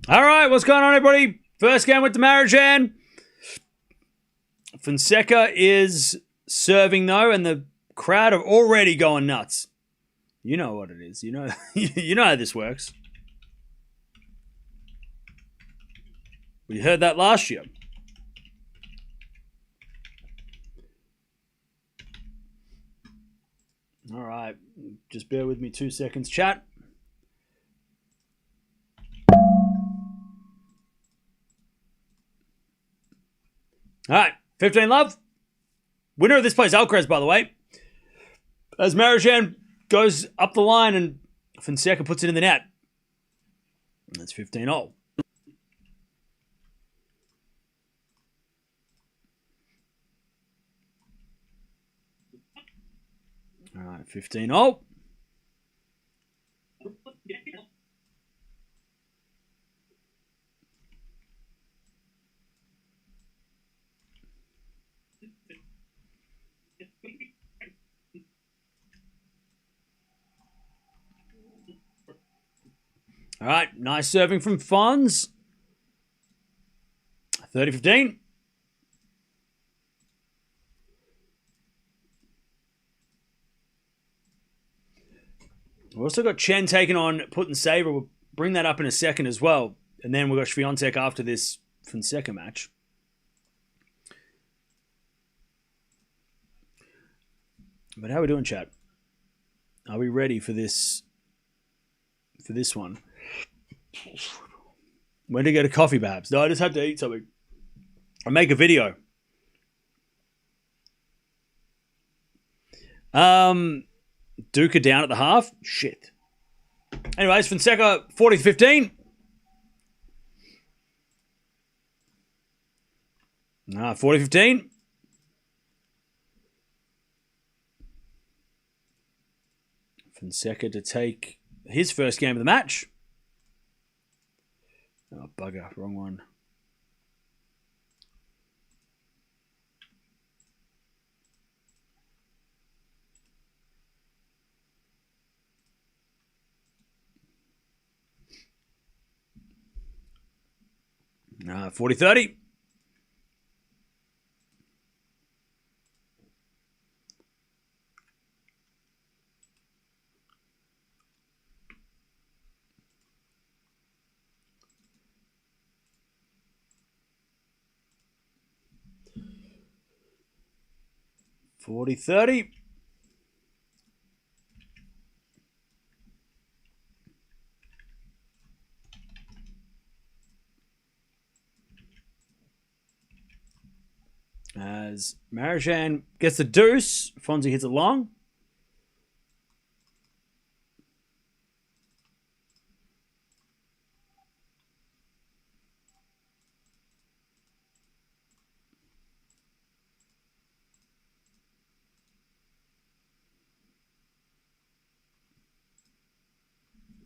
All right, what's going on, everybody? First game with the Marozsan. Fonseca is serving, though, and the crowd are already going nuts. You know what it is. You know, you know how this works. We heard that last year. All right, just bear with me 2 seconds, chat. All right, 15 love. Winner of this place, Alcaraz, by the way. As Marozsan goes up the line and Fonseca puts it in the net. That's 15-0. All right, 15-0. All right, nice serving from Fons. 30-15. We've also got Chen taking on Putin Saber. We'll bring that up in a second as well. And then we've got Swiatek after this Fonseca match. But how are we doing, chat? Are we ready for this one? When to get a coffee, perhaps? No, I just had to eat something. I make a video. Duca down at the half. Shit. Anyways, Fonseca 40-15. 40-15. Fonseca to take his first game of the match. Oh, bugger. Wrong one. No, 40-30. $40-30. As Marozsan gets the deuce, Fonzie hits it long.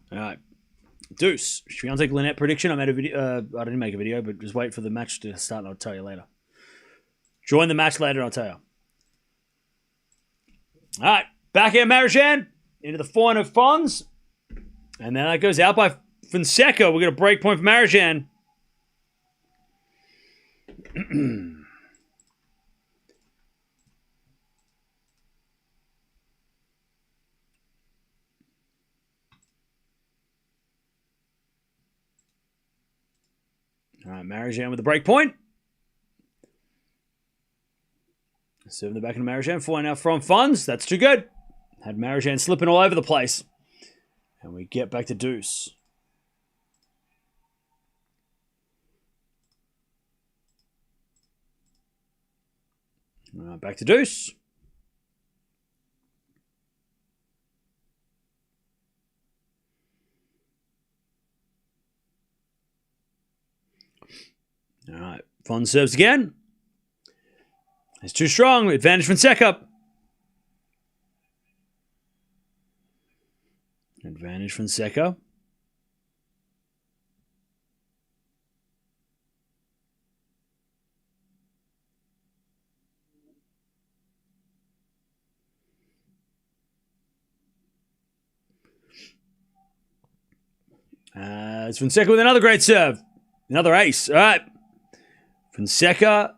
All right. Deuce. Swiatek Lynette prediction. I made a video. I didn't make a video, but just wait for the match to start and I'll tell you later. Join the match later and I'll tell you. All right. Back here, Marozsan. Into the Fona of Fons. And then that goes out by Fonseca. We're going to break point for Marozsan. All right, Marozsan with the break point. Serving the back of Marozsan. 4 now from Fons. That's too good. Had Marozsan slipping all over the place. And we get back to deuce. All right, back to deuce. All right, Fons serves again. It's too strong. Advantage Fonseca. Advantage Fonseca. It's Fonseca with another great serve. Another ace. All right. Fonseca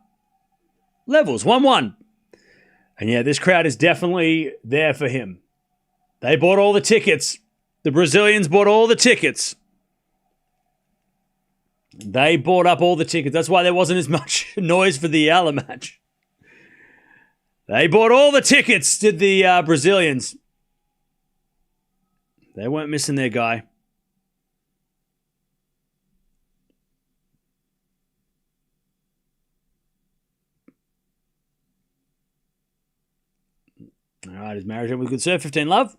levels 1-1. And yeah, this crowd is definitely there for him. They bought all the tickets. The Brazilians bought all the tickets. They bought up all the tickets. That's why there wasn't as much noise for the Eala match. They bought all the tickets, did the Brazilians. They weren't missing their guy. All right, his marriage with a good serve. 15 love.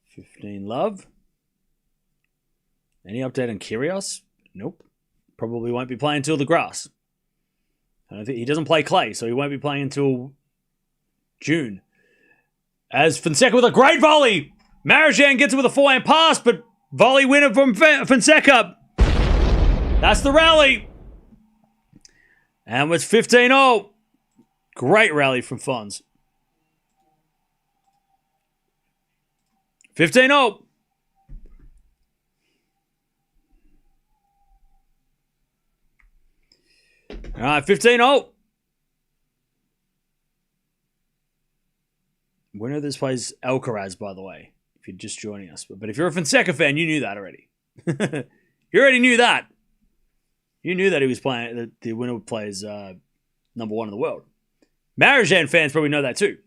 15 love. Any update on Kyrgios? Nope. Probably won't be playing until the grass. I don't think he doesn't play clay, so he won't be playing until June. As Fonseca with a great volley. Marozsan gets it with a forehand pass, but volley winner from Fonseca. That's the rally. And it's 15-0. Great rally from Fons. 15-0. All right, 15-0. Winner of this plays Alcaraz, by the way, if you're just joining us. But if you're a Fonseca fan, you knew that already. You already knew that. You knew that he was playing, that the winner plays number one in the world. Marozsan fans probably know that too.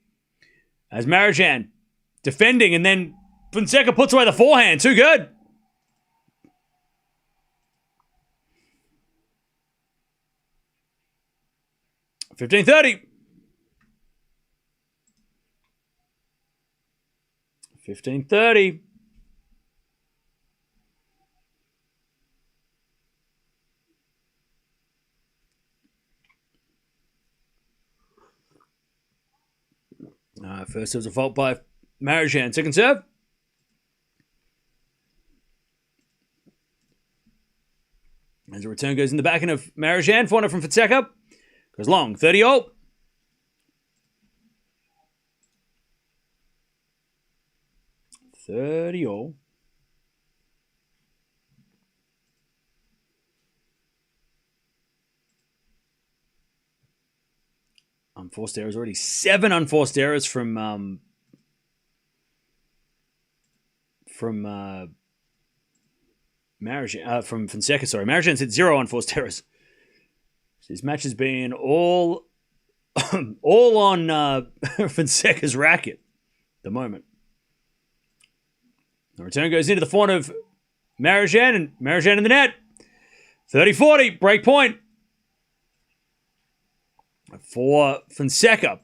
As Marozsan defending, and then Fonseca puts away the forehand. Too good. $15.30. 15.30. First, there was a fault by Marozsan. Second serve. As a return goes in the backhand of Marozsan. Fona from Fonseca. Goes long. 30-0. Unforced errors already. 7 unforced errors from Marozsan, from Fonseca. Sorry, Marozsan's hit 0 unforced errors. His match has been all on Fonseca's racket at the moment. The return goes into the front of Marozsan, and Marozsan in the net. 30-40, break point for Fonseca.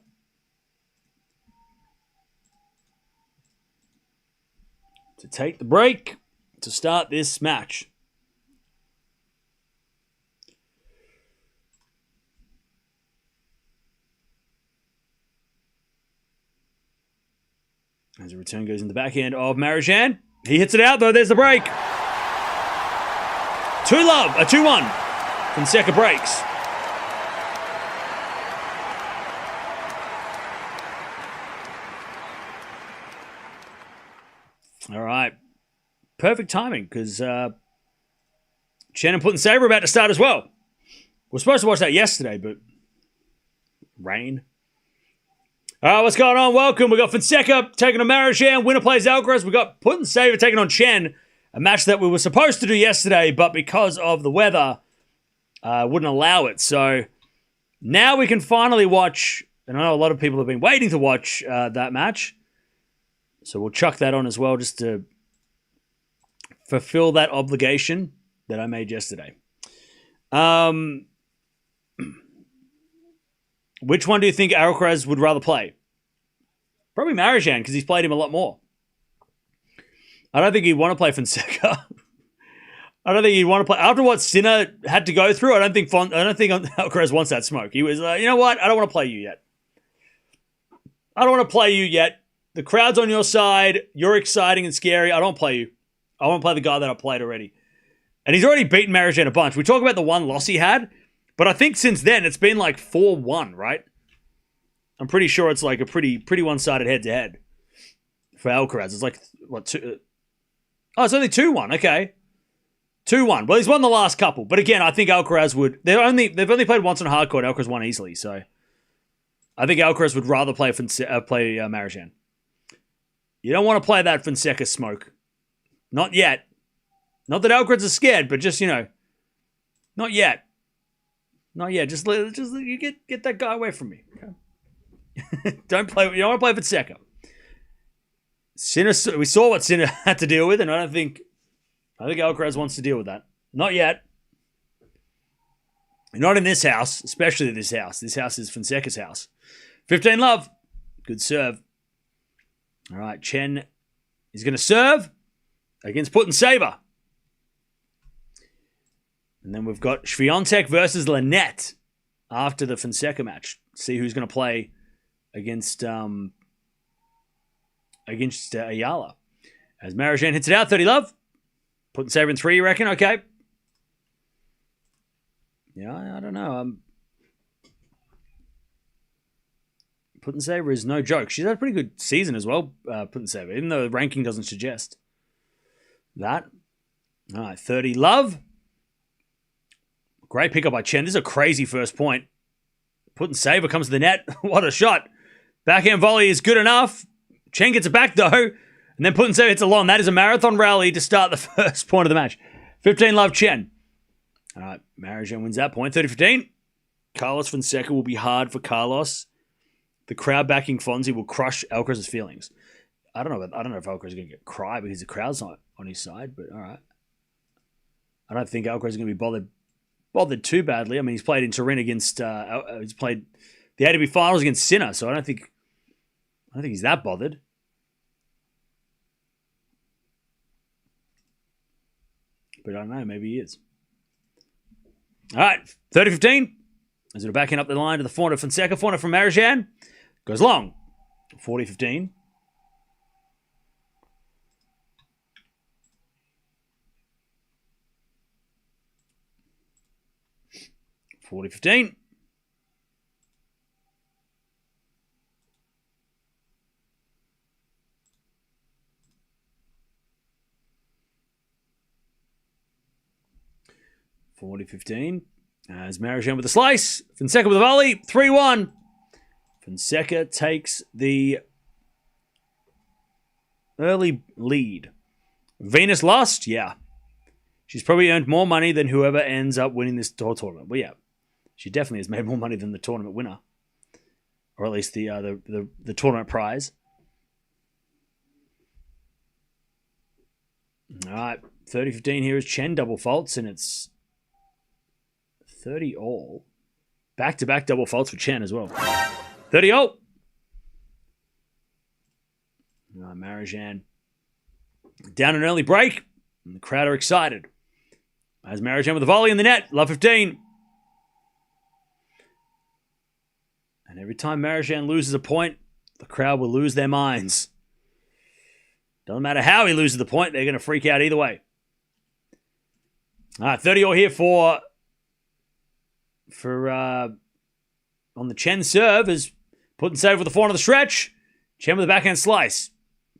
To take the break to start this match. As a return goes in the backhand of Marozsan. He hits it out, though. There's the break. 2-love. A 2-1. Fonseca breaks. All right. Perfect timing, because Chen and Putin Sabre about to start as well. We're supposed to watch that yesterday, but rain. All right, what's going on? Welcome. We got Fonseca taking on Marozsan. Winner plays Alcaraz. We got Putin Sabre taking on Chen. A match that we were supposed to do yesterday, but because of the weather, wouldn't allow it. So now we can finally watch, and I know a lot of people have been waiting to watch that match. So we'll chuck that on as well, just to fulfill that obligation that I made yesterday. Which one do you think Alcaraz would rather play? Probably Marozsan, because he's played him a lot more. I don't think he'd want to play Fonseca. I don't think he'd want to play. After what Sinner had to go through, I don't think Alcaraz wants that smoke. He was like, you know what? I don't want to play you yet. I don't want to play you yet. The crowd's on your side. You're exciting and scary. I don't want to play you. I want to play the guy that I played already. And he's already beaten Marozsan a bunch. We talk about the one loss he had, but I think since then it's been like 4-1, right? I'm pretty sure it's like a pretty one-sided head-to-head. for Alcaraz. It's like, what, two? Oh, it's only 2-1. Okay. 2-1. Well, he's won the last couple. But again, I think Alcaraz would... They've only played once on hard court. Alcaraz won easily. So I think Alcaraz would rather play Marozsan. You don't want to play that Fonseca smoke. Not yet. Not that Alcaraz is scared, but just, not yet. Not yet. Just you get that guy away from me. Okay? You don't want to play Fonseca. Sinner, we saw what Sinner had to deal with, and I think Alcaraz wants to deal with that. Not yet. Not in this house, especially this house. This house is Fonseca's house. 15 love. Good serve. All right, Chen is going to serve against Putintseva. And then we've got Swiatek versus Lynette after the Fonseca match. See who's going to play against Eala. As Marozsan hits it out, 30 love. Putintseva in 3, you reckon? Okay. Yeah, I don't know. Putintseva is no joke. She's had a pretty good season as well, Putintseva, even though the ranking doesn't suggest that. All right, 30 love. Great pickup by Chen. This is a crazy first point. Putintseva comes to the net. What a shot. Backhand volley is good enough. Chen gets it back, though. And then Putintseva hits a long. That is a marathon rally to start the first point of the match. 15 love Chen. All right, Marozsan wins that point. 30-15. Carlos Fonseca will be hard for Carlos. The crowd backing Fonzie will crush Alcaraz's feelings. I don't know if Alcaraz is going to cry because the crowd's not on his side, but all right. I don't think Alcaraz is going to be bothered too badly. I mean, he's played in Turin against he's played the ATP finals against Sinner, so I don't think he's that bothered. But I don't know, maybe he is. All right, 30-15. As it'll backhand up the line to the Fona Fonseca. Fona from Marozsan. Goes long. 40-15. $40-15. $40-15. As Marozsan with the slice. Fonseca with the volley. 3-1. Fonseca takes the early lead. Venus lost? Yeah. She's probably earned more money than whoever ends up winning this tournament. Well, yeah. She definitely has made more money than the tournament winner. Or at least the tournament prize. All right. 30-15 here is Chen double faults, and it's 30 all. Back-to-back double faults for Chen as well. 30 all. Marozsan down an early break, and the crowd are excited. As Marozsan with a volley in the net. Love 15. And every time Marozsan loses a point, the crowd will lose their minds. Doesn't matter how he loses the point, they're going to freak out either way. All right, 30 all here for on the Chen serve as Putintseva with the forehand of the stretch. Chen with the backhand slice.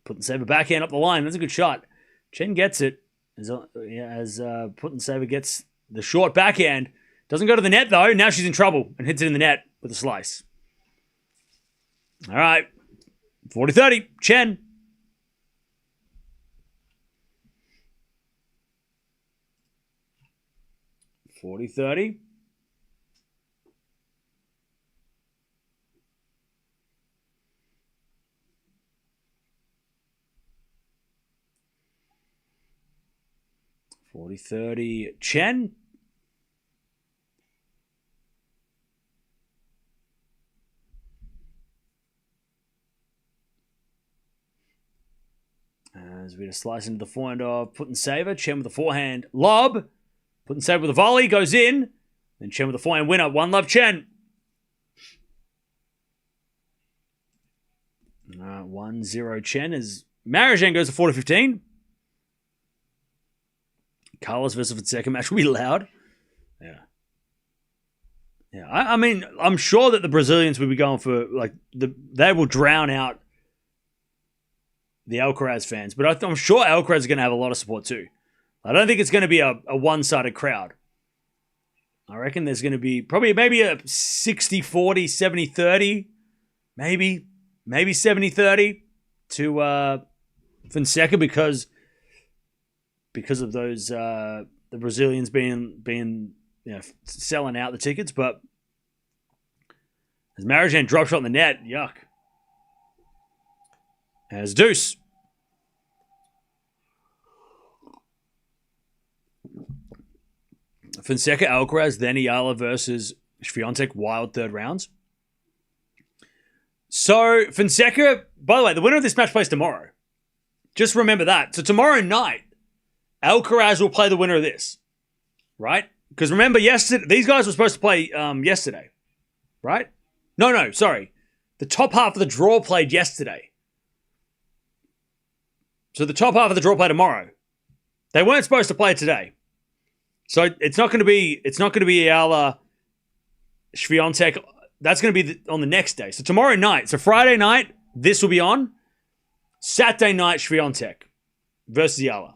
Putintseva backhand up the line. That's a good shot. Chen gets it as Putintseva gets the short backhand. Doesn't go to the net though. Now she's in trouble and hits it in the net with a slice. All right. 40-30. Chen. $40-30. $40-30. Chen. As we just slice into the forehand of Putintseva. Chen with the forehand lob. Putintseva with a volley. Goes in. Then Chen with the forehand winner. 1-love Chen. 1-0 Chen as Marozsan goes to 40-15. Carlos versus Fonseca match will be loud. Yeah. Yeah. I mean, I'm sure that the Brazilians will be going for, they will drown out the Alcaraz fans, but I'm sure Alcaraz is going to have a lot of support too. I don't think it's going to be a one-sided crowd. I reckon there's going to be maybe a 60-40, 70-30, maybe 70-30 to Fonseca because of those the Brazilians being selling out the tickets. But as Marozsan drop shot in the net, yuck. As deuce. Fonseca, Alcaraz, then Eala versus Swiatek, wild third rounds. So, Fonseca, by the way, the winner of this match plays tomorrow. Just remember that. So, tomorrow night, Alcaraz will play the winner of this. Right? Because remember, yesterday, these guys were supposed to play yesterday. Right? No, sorry. The top half of the draw played yesterday. So, the top half of the draw play tomorrow. They weren't supposed to play today. So it's not going to be Eala, Swiatek. That's going to be on the next day. So tomorrow night. So Friday night, this will be on. Saturday night, Swiatek versus Eala.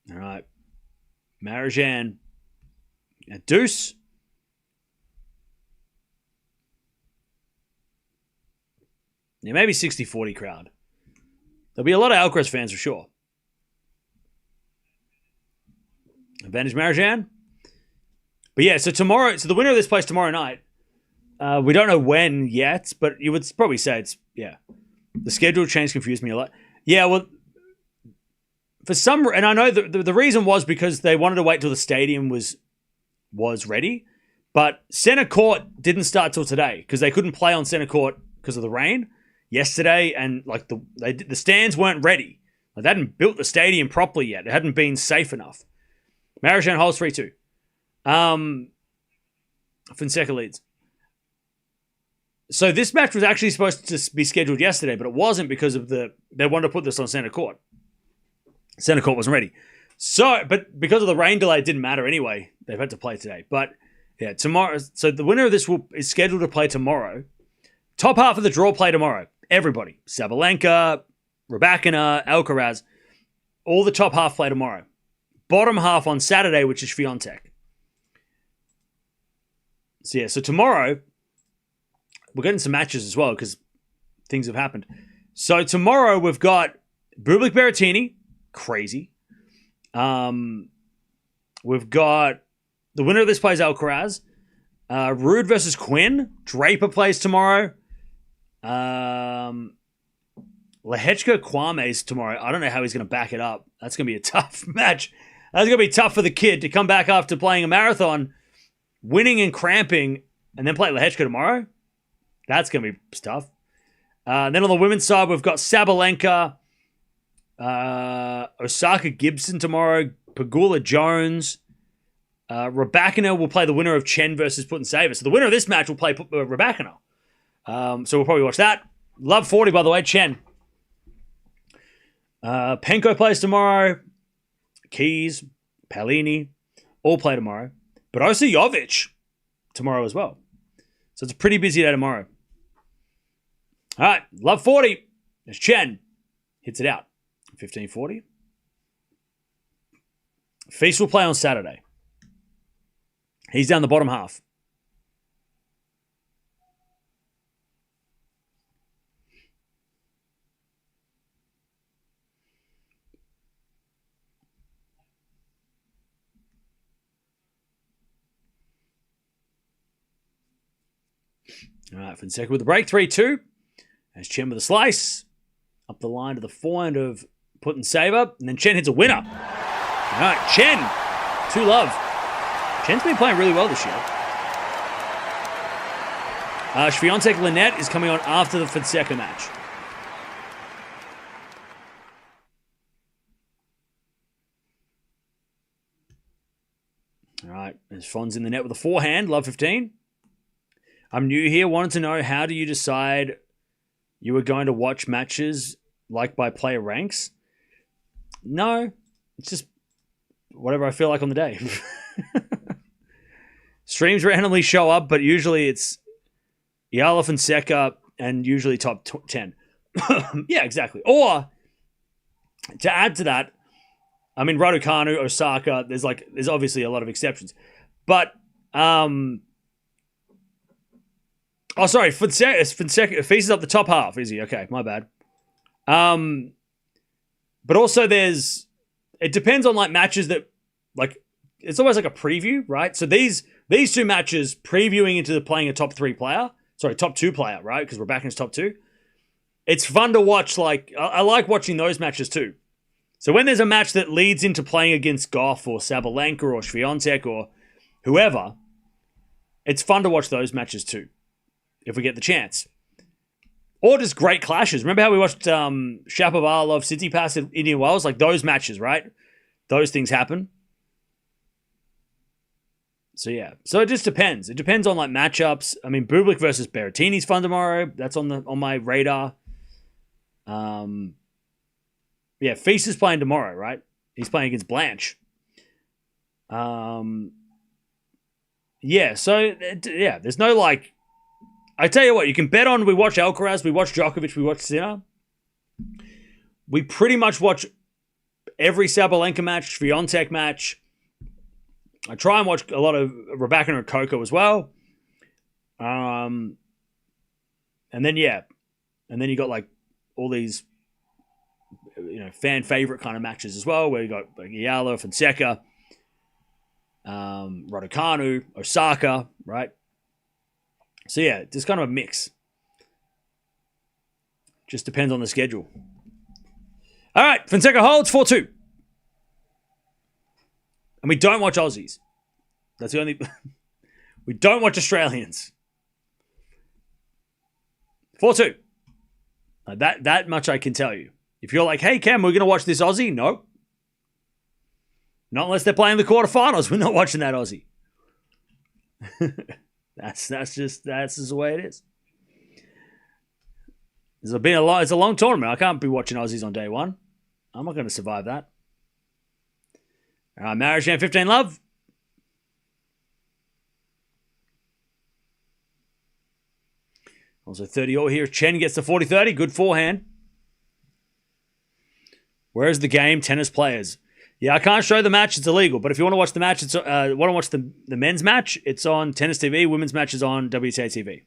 All right. Marozsan. A deuce. Yeah, maybe 60-40 crowd. There'll be a lot of Alcaraz fans for sure. Advantage Marozsan. But yeah, so the winner of this plays tomorrow night. We don't know when yet, but you would probably say the schedule change confused me a lot. Yeah, well, for some, and I know the reason was because they wanted to wait till the stadium was ready, but center court didn't start till today because they couldn't play on center court because of the rain yesterday, and like the stands weren't ready. Like, they hadn't built the stadium properly yet. It hadn't been safe enough. Marozsan holds 3-2. Fonseca leads. So this match was actually supposed to be scheduled yesterday, but it wasn't because of they wanted to put this on center court. Center court wasn't ready. So, but because of the rain delay, it didn't matter anyway. They've had to play today. But yeah, tomorrow. So the winner of this is scheduled to play tomorrow. Top half of the draw play tomorrow. Everybody. Sabalenka, Raducanu, Alcaraz. All the top half play tomorrow. Bottom half on Saturday, which is Swiatek. So yeah, so tomorrow, we're getting some matches as well because things have happened. So tomorrow we've got Bublik Berrettini, crazy. We've got the winner of this plays Alcaraz. Ruud versus Quinn. Draper plays tomorrow. Lehechka Kwame's tomorrow. I don't know how he's going to back it up. That's going to be a tough match. That's going to be tough for the kid to come back after playing a marathon, winning and cramping, and then play Lehechka tomorrow. That's going to be tough. Then on the women's side, we've got Sabalenka, Osaka Gibson tomorrow, Pegula Jones. Raducanu will play the winner of Chen versus Putintseva. So the winner of this match will play Raducanu. So we'll probably watch that. Love 40, by the way, Chen. Penko plays tomorrow. Keys, Palini, all play tomorrow. But also Jovic tomorrow as well. So it's a pretty busy day tomorrow. All right, love 40. There's Chen. Hits it out. 15-40. Feast will play on Saturday. He's down the bottom half. All right, Fonseca with the break, 3-2. As Chen with a slice. Up the line to the forehand of Putintseva. And then Chen hits a winner. All right, Chen. 2-love. Chen's been playing really well this year. Swiatek Lynette is coming on after the Fonseca match. All right, there's Fon's in the net with a forehand. Love 15. I'm new here. Wanted to know, how do you decide you were going to watch matches like by player ranks? No, it's just whatever I feel like on the day. Streams randomly show up, but usually it's Eala Fonseca and usually top 10. Yeah, exactly. Or to add to that, I mean, Raducanu, Osaka, there's obviously a lot of exceptions. But, Fonseca faces up the top half, is he? Okay, my bad. But also it depends on like matches that, like, it's almost like a preview, right? So these two matches previewing into playing a top two player, right? Because we're back in his top two. It's fun to watch. Like, I like watching those matches too. So when there's a match that leads into playing against Gauff or Sabalenka or Swiatek or whoever, it's fun to watch those matches too, if we get the chance. Or just great clashes. Remember how we watched Shapovalov, Tsitsipas at Indian Wells? Like those matches, right? Those things happen. So yeah. So it just depends. It depends on like matchups. I mean, Bublik versus Berrettini's fun tomorrow. That's on my radar. Yeah, Feast is playing tomorrow, right? He's playing against Blanche. Yeah, so yeah, there's no like. I tell you what, you can bet on. We watch Alcaraz, we watch Djokovic, we watch Sinner. We pretty much watch every Sabalenka match, Swiatek match. I try and watch a lot of Raducanu and Coco as well. And then you got like all these, fan favorite kind of matches as well, where you got like Eala, Fonseca, Raducanu, Osaka, right? So yeah, just kind of a mix. Just depends on the schedule. All right, Fonseca holds 4-2. And we don't watch Aussies. That's the only... we don't watch Australians. 4-2. That much I can tell you. If you're like, hey, Cam, we're going to watch this Aussie? No. Not unless they're playing the quarterfinals. We're not watching that Aussie. That's just the way it is. It's a long tournament. I can't be watching Aussies on day one. I'm not going to survive that. All right, Marozsan 15 love. Also 30 all here. Chen gets the 40-30. Good forehand. Where's the game? Tennis players. Yeah, I can't show the match. It's illegal. But if you want to watch the match, want to watch the men's match, it's on Tennis TV. Women's match is on WTA TV.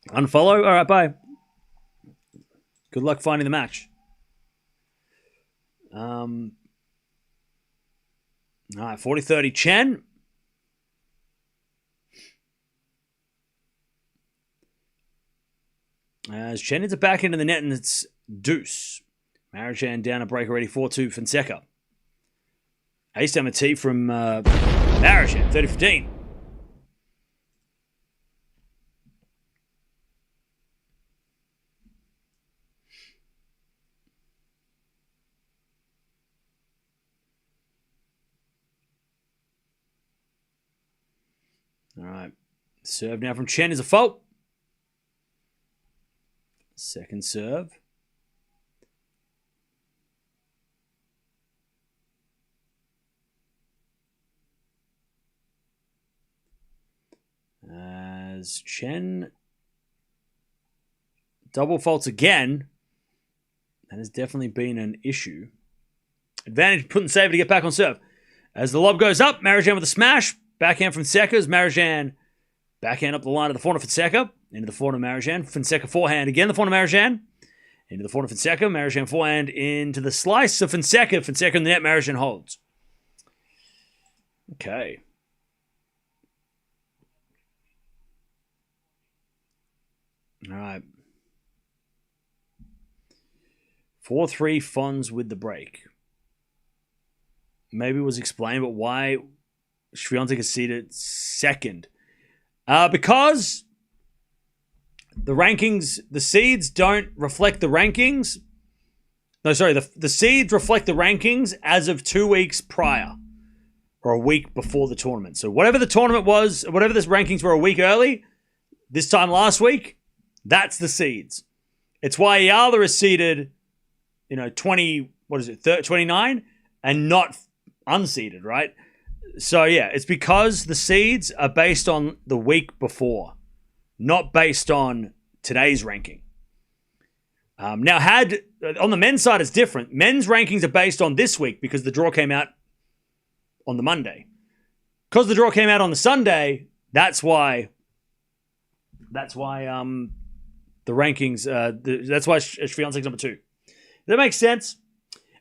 Unfollow? All right, bye. Good luck finding the match. All right, 40-30 Chen. As Chen hits it back into the net, and it's deuce. Marozsan down a break already, 4-2 Fonseca. Ace down a tee from Marozsan, 30-15. All right. Serve now from Chen is a fault. Second serve. As Chen double faults again, that has definitely been an issue. Advantage, put and save to get back on serve. As the lob goes up, Marozsan with a smash. Backhand from Fonseca's. Marozsan backhand up the line of the Fona Fonseca. Into the Fona Marozsan. Fonseca forehand again, the Fona Marozsan. Into the Fona Fonseca. Marozsan forehand into the slice of Fonseca. Fonseca in the net. Marozsan holds. Okay. All right. 4-3 Fons with the break. Maybe it was explained, but why Swiatek is seated second? Because the rankings, the seeds don't reflect the rankings. No, sorry, the seeds reflect the rankings as of 2 weeks prior or a week before the tournament. So whatever the tournament was, whatever the rankings were a week early, this time last week, that's the seeds. It's why Eala is seeded, 29 and not unseeded, right? So yeah, it's because the seeds are based on the week before. not based on today's ranking. Now, on the men's side, it's different. Men's rankings are based on this week because the draw came out on the Monday. Because the draw came out on the Sunday, that's why the rankings, that's why Swiatek's number 2. That makes sense.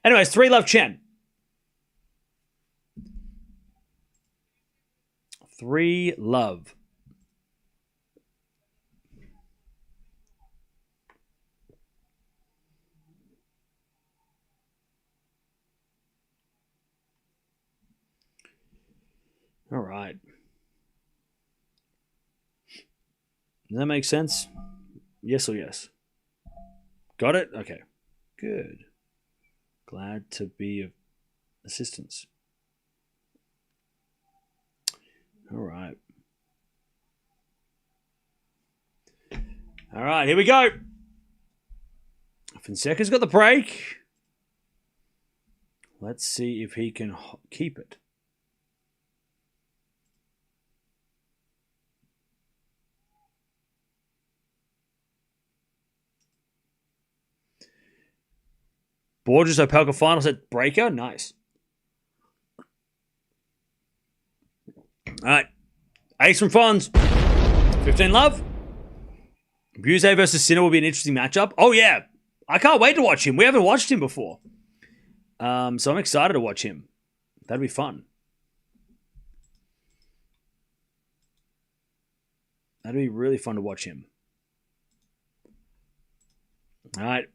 Anyways, 3 love Chen. 3 love. All right. Does that make sense? Yes or yes? Got it? Okay. Good. Glad to be of assistance. All right. All right, here we go. Fonseca's got the break. Let's see if he can keep it. Borges Opelka final set breaker. Nice. All right. Ace from Fons. 15 love. Buse versus Sinner will be an interesting matchup. Oh, yeah. I can't wait to watch him. We haven't watched him before. So I'm excited to watch him. That'd be fun. That'd be really fun to watch him. All right.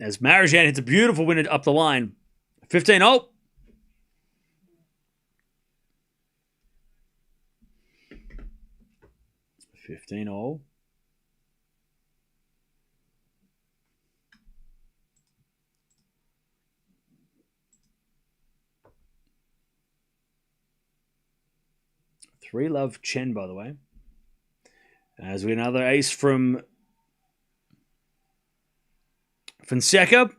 As Marozsan hits a beautiful winner up the line. 15-0. Three love Chen, by the way. As we get another ace from Fonseca.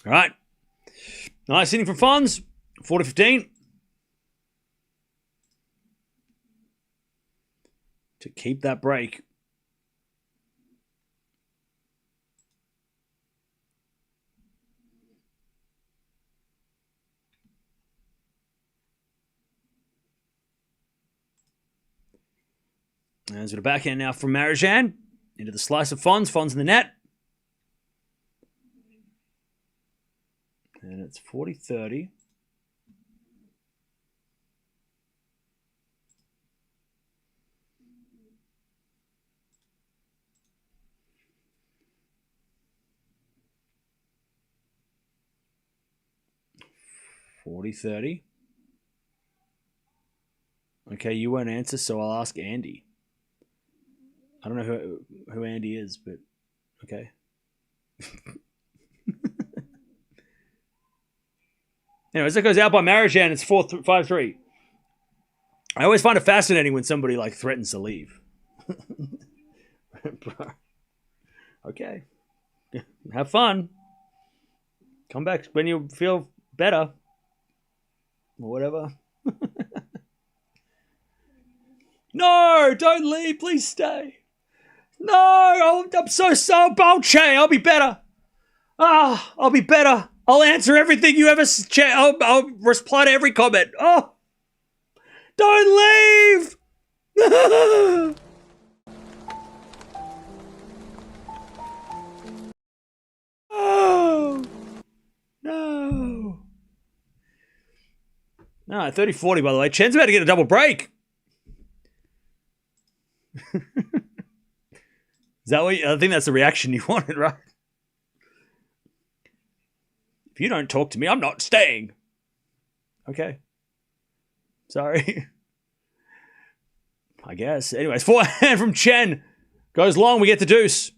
All right. Nice hitting from Fons. 4-15. To keep that break. There's a backhand now from Marozsan. Into the slice of Fons. Fons in the net. And it's 40-30. Okay, you won't answer, so I'll ask Andy. I don't know who Andy is, but okay. Anyways, that goes out by Marozsan. It's 5-3. I always find it fascinating when somebody like threatens to leave. Okay. Have fun. Come back when you feel better. Or whatever. No, don't leave. Please stay. No, I'm so Bolche. I'll be better. I'll be better. I'll answer everything you ever I'll reply to every comment. Oh, don't leave. Oh, no. No, 30-40, by the way. Chen's about to get a double break. Is that what I think that's the reaction you wanted, right? If you don't talk to me, I'm not staying. Okay. Sorry. I guess. Anyways, forehand from Chen. Goes long, we get the deuce.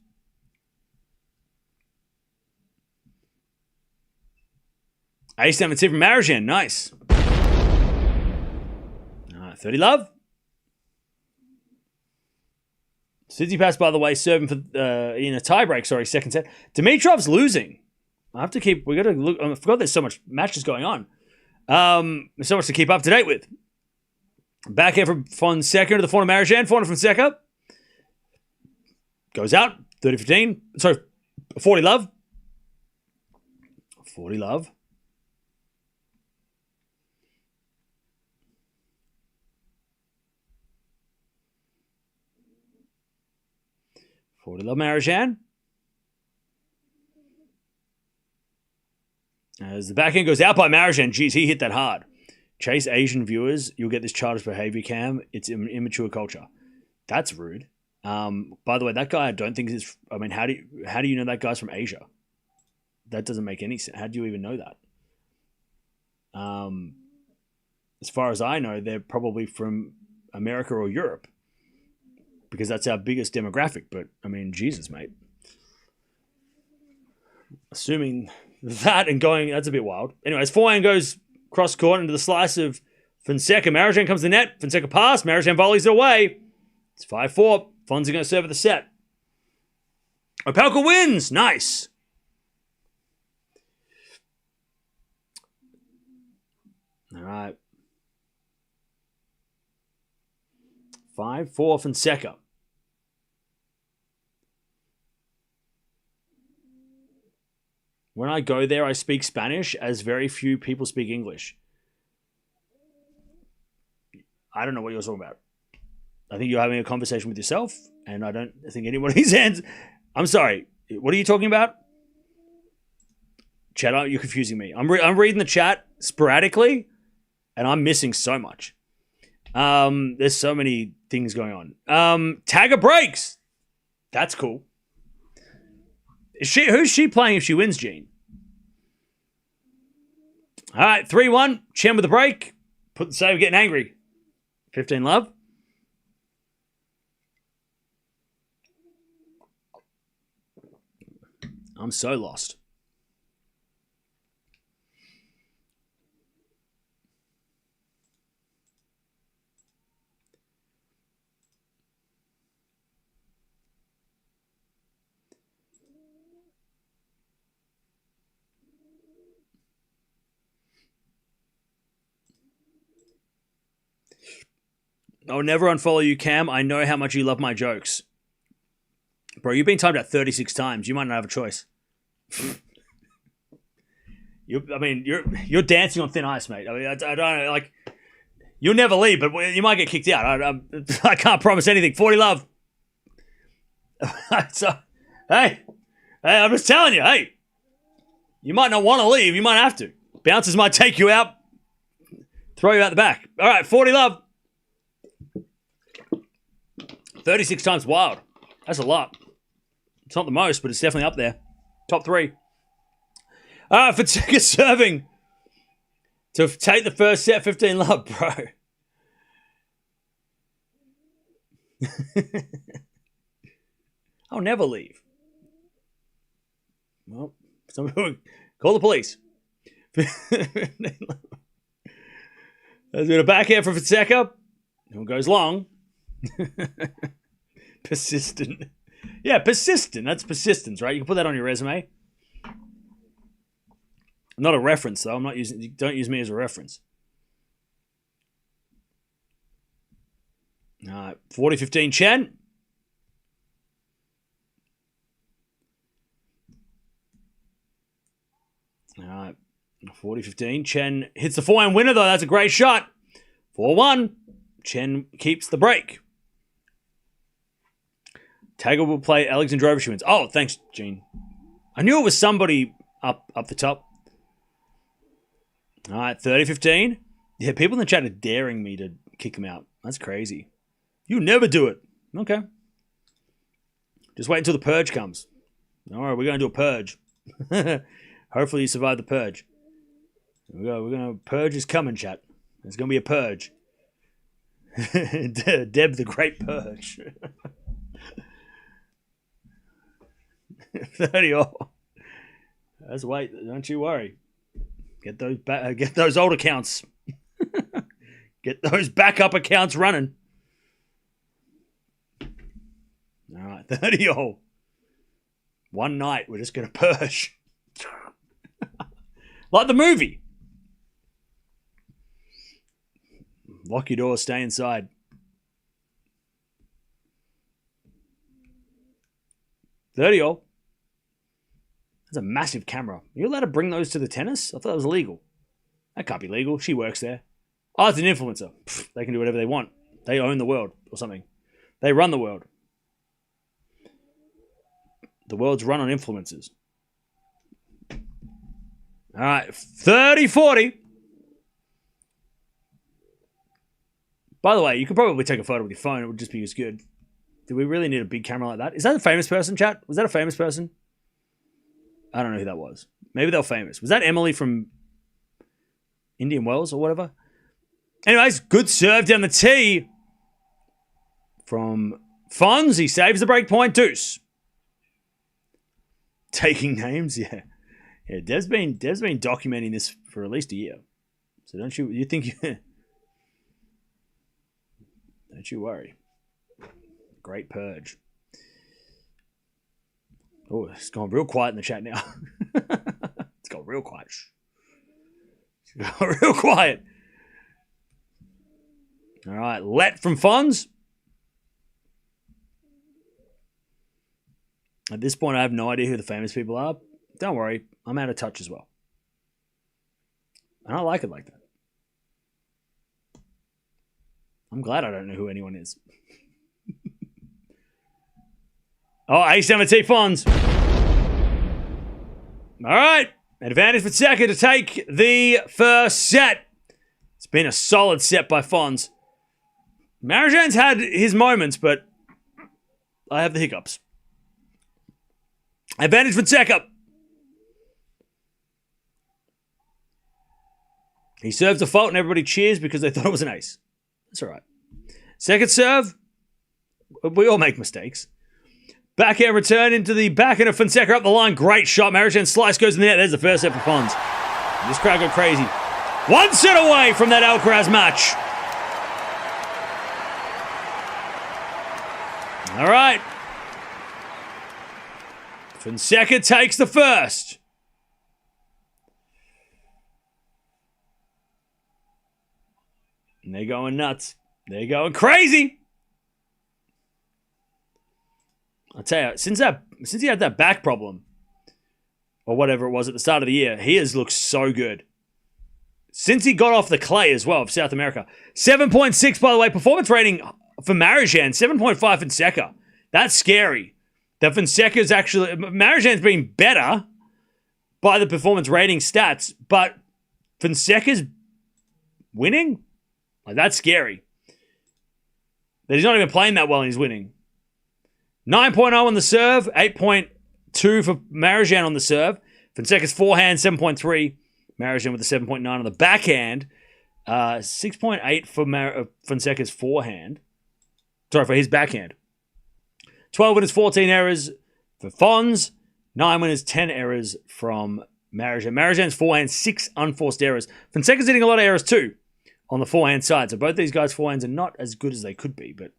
Ace 7 from Marozsan. Nice. 30 love. Tsitsipas, by the way, serving for in a tiebreak. Sorry, second set. Dimitrov's losing. I have to keep. We got to look. I forgot there's so much matches going on. There's so much to keep up to date with. Back here from Fonseca to the Fona Marozsan. Fona Fonseca goes out. 30-15. Sorry, 40 love. 40 love. Marozsan. As the backhand goes out by Marozsan. Geez, he hit that hard. Chase Asian viewers. You'll get this childish behavior cam. It's immature culture. That's rude. By the way, that guy I don't think is... I mean, how do you know that guy's from Asia? That doesn't make any sense. How do you even know that? As far as I know, they're probably from America or Europe. Because that's our biggest demographic. But, I mean, Jesus, mate. Assuming that and going... That's a bit wild. Anyways, forehand goes cross-court into the slice of Fonseca. Marozsan comes to the net. Fonseca pass. Marozsan volleys it away. It's 5-4. Fonzie going to serve at the set. Opelka wins. Nice. All right. 5-4 Fonseca. When I go there, I speak Spanish, as very few people speak English. I don't know what you're talking about. I think you're having a conversation with yourself, and I don't think anybody's hands. I'm sorry. What are you talking about? Chat, you're confusing me. I'm reading the chat sporadically, and I'm missing so much. There's so many things going on. Tagger breaks. That's cool. Who's she playing if she wins, Gene? All right, 3-1. Chen with the break. Put the save, getting angry. 15 love. I'm so lost. I'll never unfollow you, Cam. I know how much you love my jokes. Bro, you've been timed out 36 times. You might not have a choice. You're dancing on thin ice, mate. I mean, I don't know, like, you'll never leave, but you might get kicked out. I can't promise anything. 40 love. So, hey, I'm just telling you, hey, you might not want to leave. You might have to. Bouncers might take you out, throw you out the back. All right, 40 love. 36 times wild. That's a lot. It's not the most, but it's definitely up there. Top 3. Fonseca serving to take the first set. 15 love, bro. I'll never leave. Well, call the police. There's been a backhand for Fonseca. Who goes long. Persistent. Yeah, persistent. That's persistence, right? You can put that on your resume. Not a reference, though. I'm not using. Don't use me as a reference. All right, 40-15 Chen. All right, 40-15 Chen hits the forehand winner, though. That's a great shot. 4-1. Chen keeps the break. Tagger will play Alexandra Eala. She wins. Oh, thanks, Gene. I knew it was somebody up the top. All right, 30-15. Yeah, people in the chat are daring me to kick him out. That's crazy. You never do it. Okay. Just wait until the purge comes. All right, we're going to do a purge. Hopefully you survive the purge. We're going to... Purge is coming, chat. There's going to be a purge. Deb the Great Purge. 30 all. Let's wait. Don't you worry. Get those old accounts. Get those backup accounts running. All right, 30 all. One night, we're just going to purge. Like the movie. Lock your door, stay inside. $30. That's a massive camera. Are you allowed to bring those to the tennis? I thought that was illegal. That can't be legal. She works there. Oh, it's an influencer. Pfft, they can do whatever they want. They own the world or something. They run the world. The world's run on influencers. All right, 30-40. By the way, you could probably take a photo with your phone. It would just be as good. Do we really need a big camera like that? Is that a famous person, chat? Was that a famous person? I don't know who that was. Maybe they were famous. Was that Emily from Indian Wells or whatever? Anyways, good serve down the tee from Fons. He saves the break point. Deuce. Taking names, yeah. Yeah, Dev's been documenting this for at least a year. So don't you think you... Don't you worry. Great purge. Oh, it's gone real quiet in the chat now. It's gone real quiet. It's gone real quiet. All right, let from Fons. At this point, I have no idea who the famous people are. Don't worry, I'm out of touch as well. And I like it like that. I'm glad I don't know who anyone is. Oh, ace down the tee, Fons. All right, advantage for Fonseca to take the first set. It's been a solid set by Fons. Marozsan's had his moments, but I have the hiccups. Advantage for Fonseca. He serves a fault and everybody cheers because they thought it was an ace. That's all right. Second serve. We all make mistakes. Backhand return into the backhand of Fonseca up the line. Great shot. Marozsan slice goes in the net. There's the first set for Fons. This crowd go crazy. One set away from that Alcaraz match. All right. Fonseca takes the first. And they're going nuts. They're going crazy. I'll tell you, since he had that back problem, or whatever it was at the start of the year, he has looked so good. Since he got off the clay as well of South America. 7.6, by the way, performance rating for Marozsan, 7.5 Fonseca. That's scary. That Fonseca's actually... Marozsan's been better by the performance rating stats, but Fonseca's winning? Like, that's scary. That he's not even playing that well and he's winning. 9.0 on the serve, 8.2 for Marozsan on the serve. Fonseca's forehand, 7.3. Marozsan with a 7.9 on the backhand. 6.8 for Fonseca's forehand. Sorry, for his backhand. 12 winners, 14 errors for Fons. 9 winners, 10 errors from Marozsan. Marozsan's forehand, 6 unforced errors. Fonseca's hitting a lot of errors too on the forehand side. So both these guys' forehands are not as good as they could be, but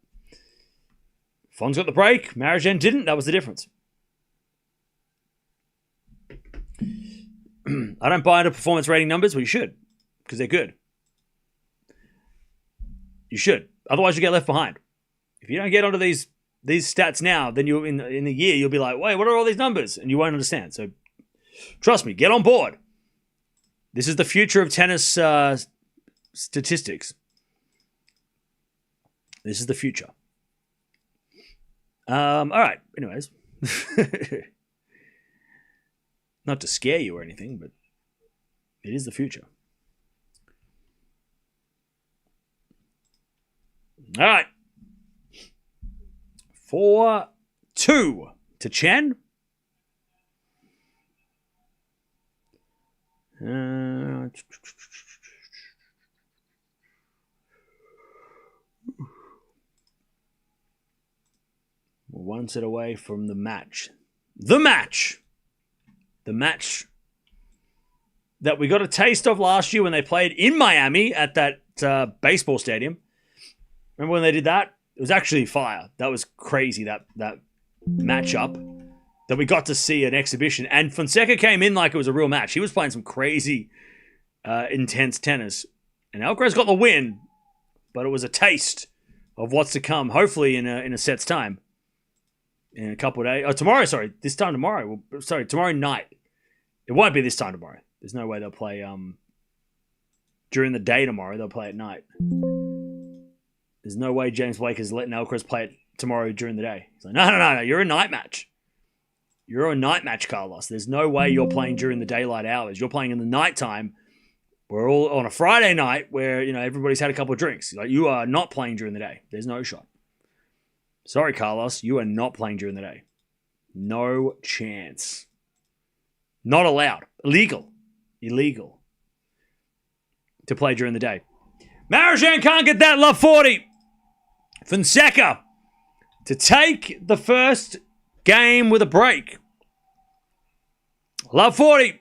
Fons got the break. Marozsan didn't. That was the difference. I don't buy into performance rating numbers. Well, you should, because they're good. You should. Otherwise, you get left behind. If you don't get onto these stats now, then you in a year you'll be like, wait, what are all these numbers? And you won't understand. So trust me, get on board. This is the future of tennis statistics. This is the future. All right. Anyways. Not to scare you or anything, but it is the future. All right. 4-2 to Chen. We're one set away from the match. The match that we got a taste of last year when they played in Miami at that baseball stadium. Remember when they did that? It was actually fire. That was crazy, that matchup that we got to see an exhibition. And Fonseca came in like it was a real match. He was playing some crazy, intense tennis. And Alcaraz got the win, but it was a taste of what's to come, hopefully in a set's time. In a couple of days. Oh, tomorrow, sorry. This time tomorrow. Sorry, tomorrow night. It won't be this time tomorrow. There's no way they'll play during the day tomorrow. They'll play at night. There's no way James Blake is letting Alcaraz play it tomorrow during the day. He's like, no. You're a night match. You're a night match, Carlos. There's no way you're playing during the daylight hours. You're playing in the nighttime. We're all on a Friday night where, everybody's had a couple of drinks. Like, you are not playing during the day. There's no shot. Sorry, Carlos. You are not playing during the day. No chance. Not allowed. Illegal to play during the day. Marozsan can't get that. Love 40. Fonseca to take the first game with a break. Love 40.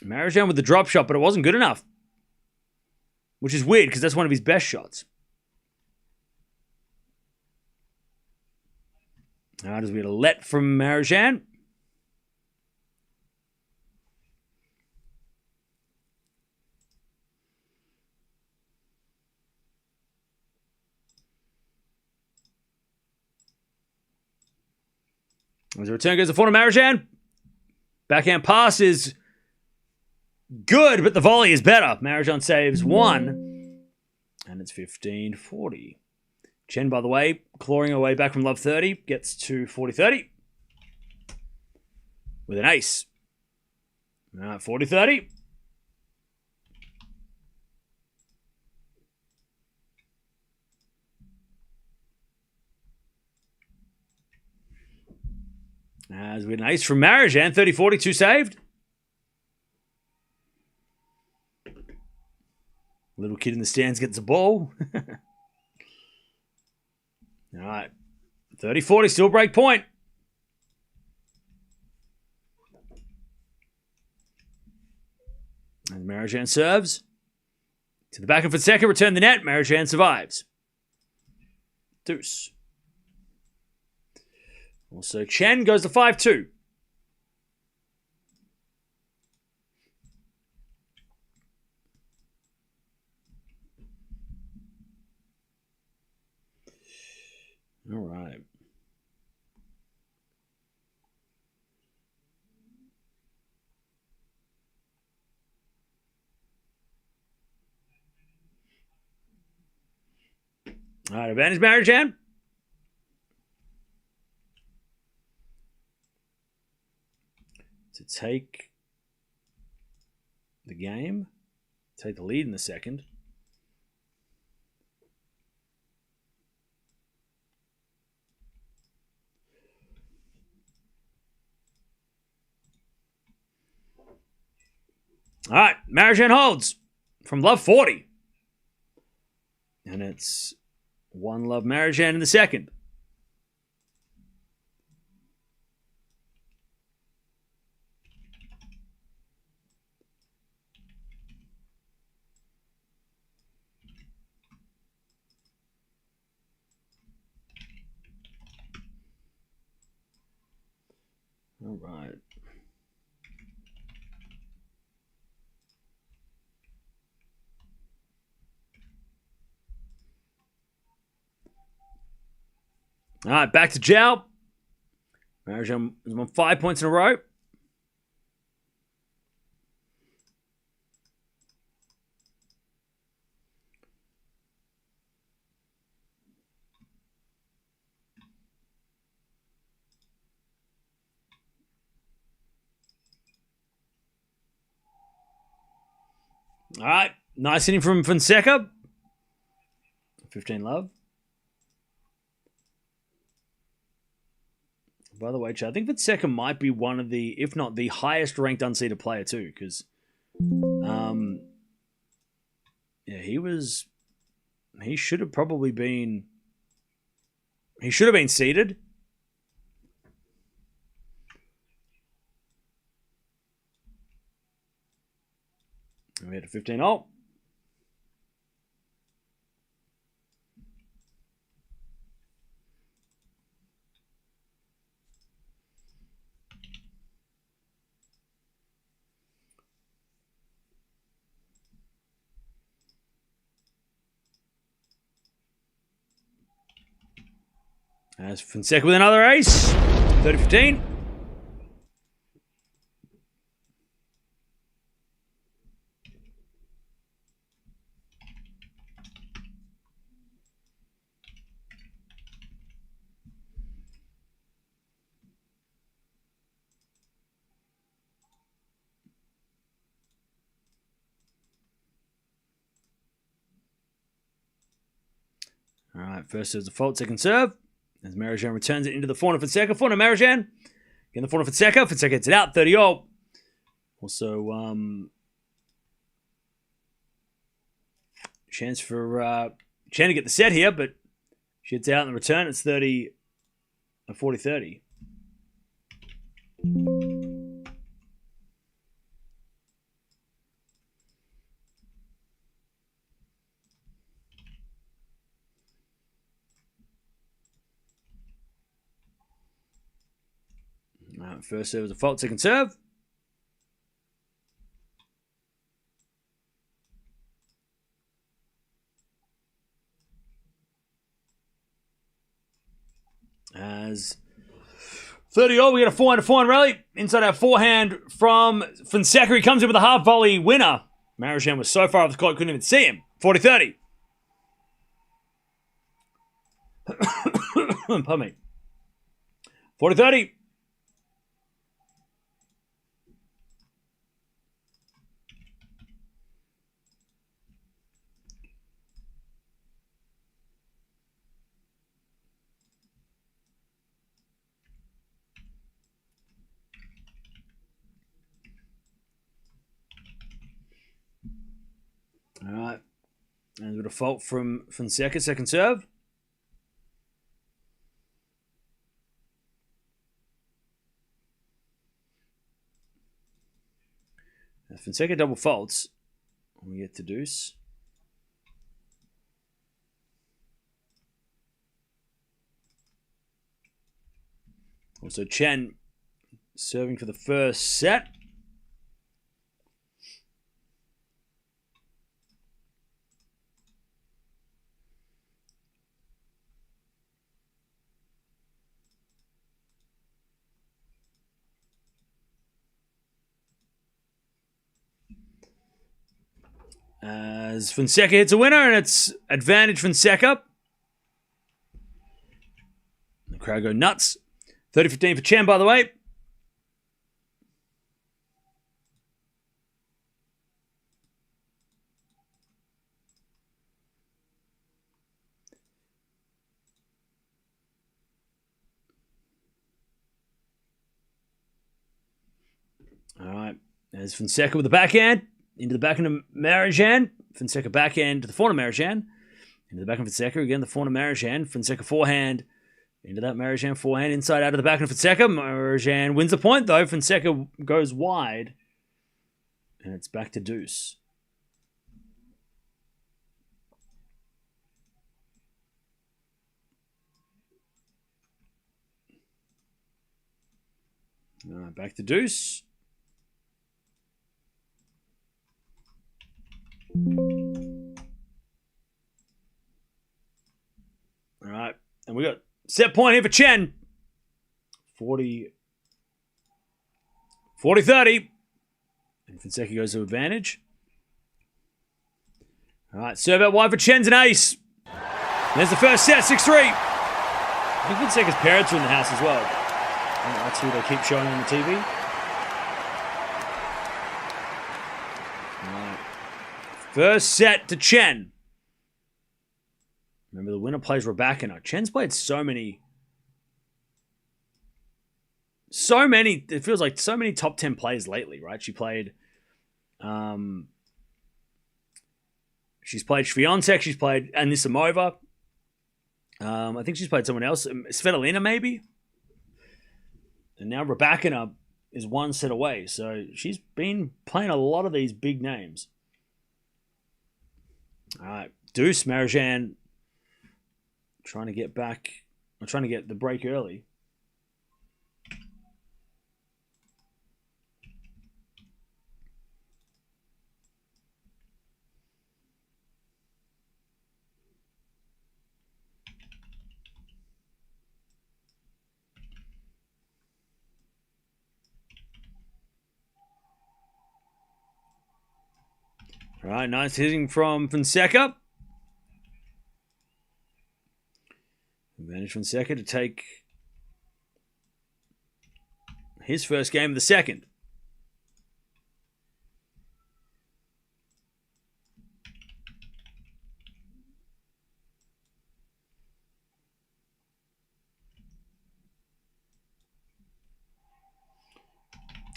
Marozsan with the drop shot, but it wasn't good enough. Which is weird because that's one of his best shots. All right, as we had a let from Marozsan. As the return goes to Fona. Marozsan. Backhand pass is good, but the volley is better. Marozsan saves one. And it's 15-40. Chen, by the way, clawing her way back from love 30. Gets to 40-30. With an ace. All right, 40-30. As we had an ace from Marozsan, 30-40, 2 saved. Little kid in the stands gets the ball. All right, 30-40, still break point. And Marozsan serves. To the back of Fonseca, return the net. Marozsan survives. Deuce. Also, Chen goes to 5-2. All right. All right, advantage Marozsan. To take the game, take the lead in the second. All right, Marozsan holds from love 40. And it's 1-love Marozsan in the second. All right. All right, back to Joao. Marozsan is on 5 points in a row. All right, nice hitting from Fonseca. 15-love. By the way, Chad, I think Fonseca might be one of the, if not the highest ranked unseeded player too, because, he should have been seeded. We had a 15-all. As Fonseca with another ace. 30-15. All right, first serve's a fault, second serve. As Marozsan returns it into the Fona Fonseca. Fona Marozsan. Again, the Fona Fonseca. Fonseca hits it out, 30-all. Also, chance for Chen to get the set here, but she hits out in the return. It's 40-30. First serve was a fault, second serve. As 30-all, we get a forehand rally. Inside our forehand from Fonseca. He comes in with a half volley winner. Marozsan was so far off the court, couldn't even see him. 40-30. Pardon me. 40-30. All right. And with a fault from Fonseca, second serve. Fonseca double faults. We get to deuce. Also, Chen serving for the first set. As Fonseca hits a winner, and it's advantage Fonseca. The crowd go nuts. 30-15 for Chen, by the way. All right. There's Fonseca with the backhand. Into the backhand of Marozsan. Fonseca backhand to the Fona Marozsan. Into the backhand of Fonseca. Again, the Fona Marozsan. Fonseca forehand. Into that Marozsan forehand. Inside out of the backhand of Fonseca. Marozsan wins the point, though. Fonseca goes wide. And it's back to deuce. All right, back to deuce. All right, and we got set point here for Chen. 40-30. And Fonseca goes to advantage. All right, serve out wide for Chen's an ace. There's the first set, 6-3. I think Fonseca's parents are in the house as well. That's who they keep showing on the TV. All right. First set to Chen. Remember, the winner plays Raducanu. Chen's played so many. It feels like so many top 10 players lately, right? She played. She's played Swiatek. She's played Anisimova. I think she's played someone else. Svitolina, maybe. And now Raducanu is one set away. So she's been playing a lot of these big names. All right. Deuce, Marozsan trying to get back. I'm trying to get the break early. All right, nice hitting from Fonseca. Advantage Fonseca to take his first game of the second.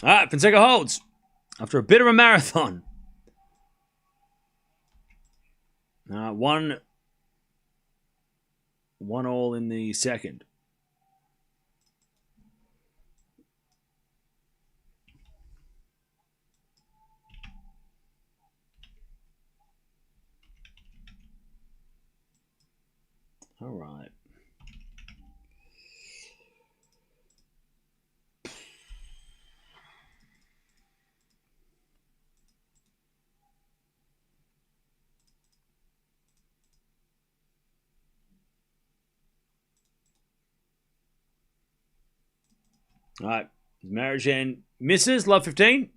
All right, Fonseca holds after a bit of a marathon. One all in the second. All right. All right. Marozsan misses. Love 15.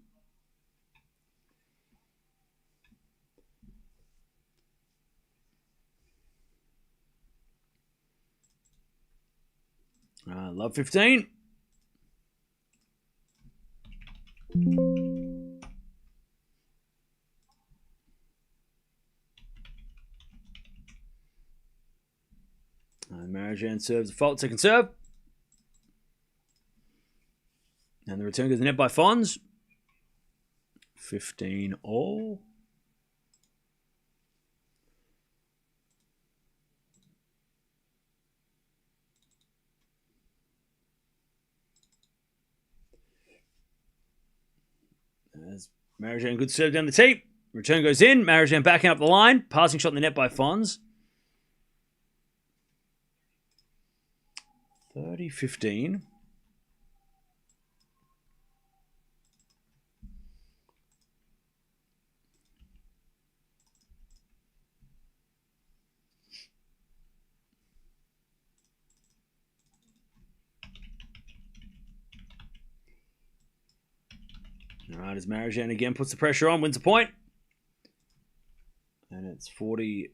Love 15. Marozsan serves a fault, second serve. And the return goes to the net by Fons. 15 all. As Marozsan, good serve down the tee. Return goes in. Marozsan backing up the line. Passing shot in the net by Fons. 30-15. All right, as Marozsan again puts the pressure on, wins a point. And it's 40-15.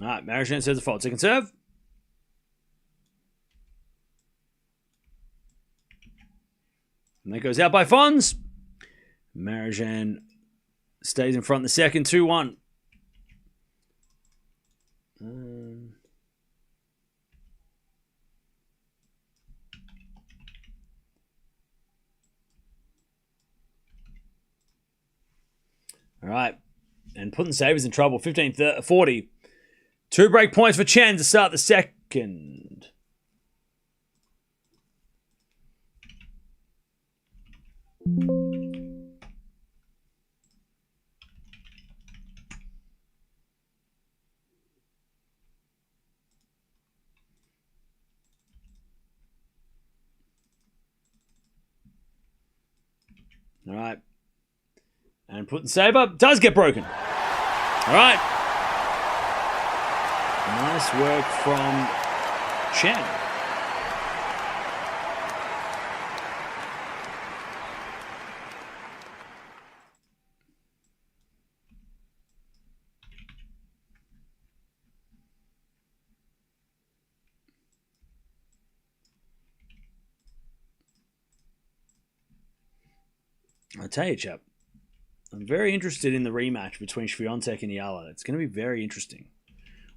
All right, Marozsan says a fault. Second serve. And that goes out by Fons. Marozsan stays in front in the second, 2-1. All right. And putting Sabres in trouble. 15-40. 2 break points for Chen to start the second. All right. And putting Sabre does get broken. All right. Nice work from Chen. I'll tell you, chap, I'm very interested in the rematch between Swiatek and Eala. It's going to be very interesting.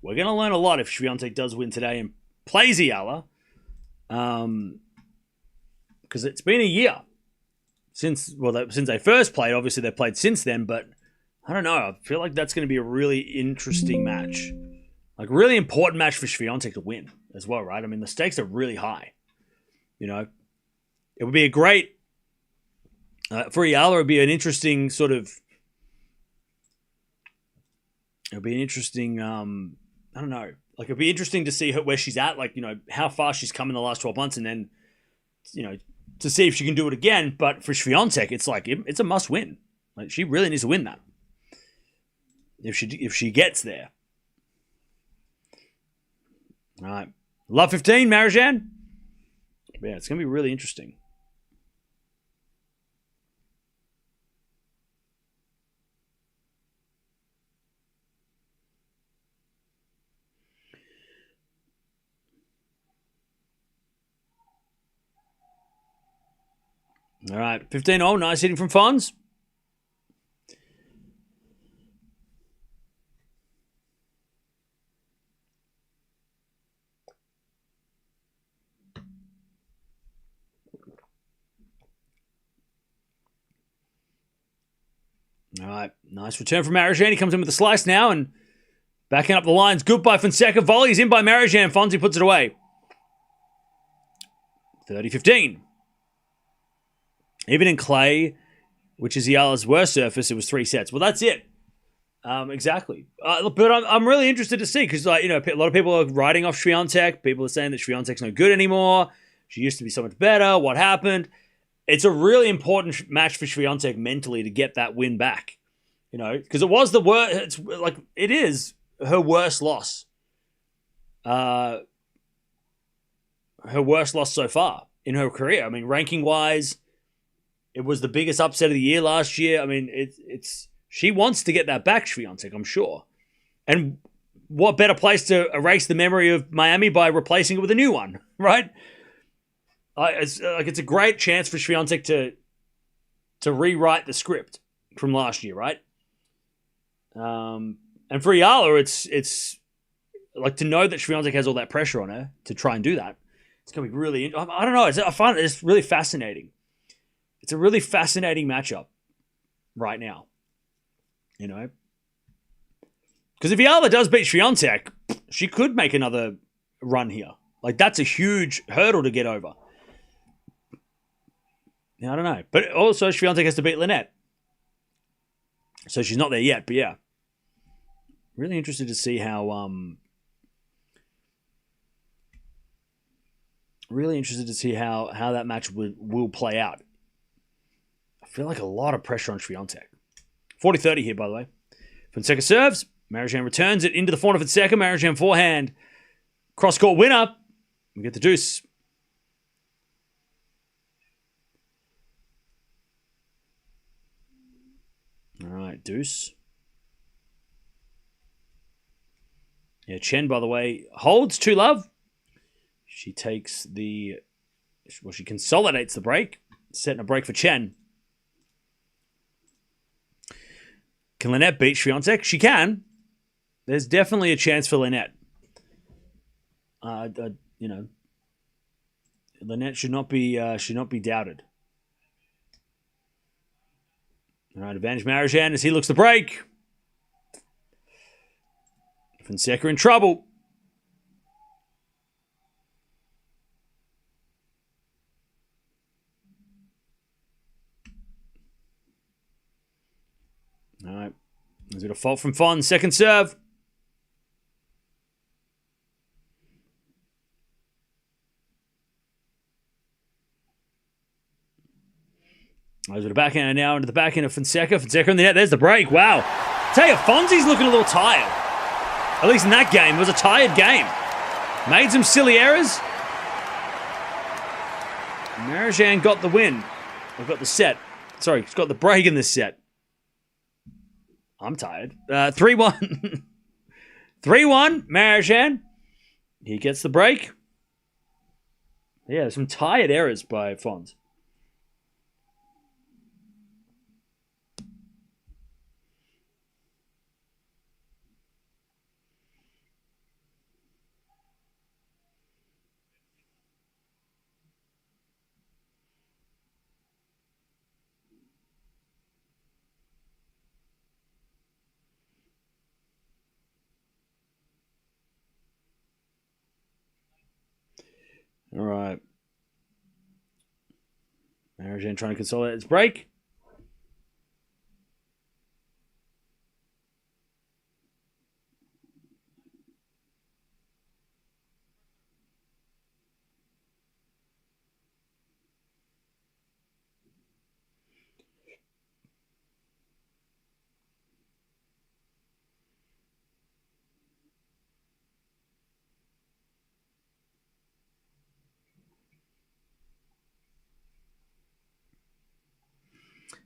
We're going to learn a lot if Swiatek does win today and plays Eala. Because it's been a year since they first played. Obviously, they played since then, but I don't know. I feel like that's going to be a really interesting match. Like, really important match for Swiatek to win as well, right? I mean, the stakes are really high. You know, it would be a great... for Eala, it would be an interesting sort of... It would be an interesting... I don't know. Like, it'd be interesting to see where she's at. Like, you know, how far she's come in the last 12 months. And then, you know, to see if she can do it again. But for Swiatek, it's like, it's a must win. Like, she really needs to win that. If she gets there. All right. Love 15, Marozsan. Yeah, it's going to be really interesting. All right. 15-0. Nice hitting from Fons. All right, nice return from Marozsan. He comes in with a slice now and backing up the lines. Good by Fonseca. Volleys in by Marozsan. Fonzie puts it away. 30-15. Even in clay, which is Eala's worst surface, it was 3 sets. Well, that's it. Exactly. But I'm really interested to see because, like, you know, a lot of people are writing off Swiatek. People are saying that Swiatek's no good anymore. She used to be so much better. What happened? It's a really important match for Swiatek mentally to get that win back, you know, because it was the worst. It's like it is her worst loss. Her worst loss so far in her career. I mean, ranking wise, it was the biggest upset of the year last year. I mean, it's she wants to get that back, Swiatek, I'm sure. And what better place to erase the memory of Miami by replacing it with a new one, right? It's a great chance for Swiatek to rewrite the script from last year, right? And for Eala, it's like to know that Swiatek has all that pressure on her to try and do that. It's gonna be really. I don't know. I find it's really fascinating. It's a really fascinating matchup right now. You know, because if Eala does beat Swiatek, she could make another run here. Like that's a huge hurdle to get over. Yeah, I don't know. But also, Swiatek has to beat Lynette. So she's not there yet, but yeah. Really interested to see how... really interested to see how that match will play out. I feel like a lot of pressure on Swiatek. 40-30 here, by the way. Fonseca serves. Marozsan returns it into the Fona Fonseca. Marozsan forehand. Cross-court winner. We get the deuce. All right, deuce. Yeah, Chen, by the way, holds 2-love. She takes the... Well, she consolidates the break. Setting a break for Chen. Can Lynette beat Swiatek? She can. There's definitely a chance for Lynette. You know, Lynette should not be doubted. All right, advantage Marozsan as he looks to break. Fonseca in trouble. All right. There's a bit of fault from Fon. Second serve. There's a bit of backhand now into the backhand of Fonseca. Fonseca in the net. There's the break. Wow. Tell you, Fonzie's looking a little tired. At least in that game. It was a tired game. Made some silly errors. Marozsan got the win. Or got the set. Sorry, he's got the break in this set. I'm tired. 3-1. 3-1, Marozsan. He gets the break. Yeah, some tired errors by Fons. All right. Marozsan trying to consolidate its break.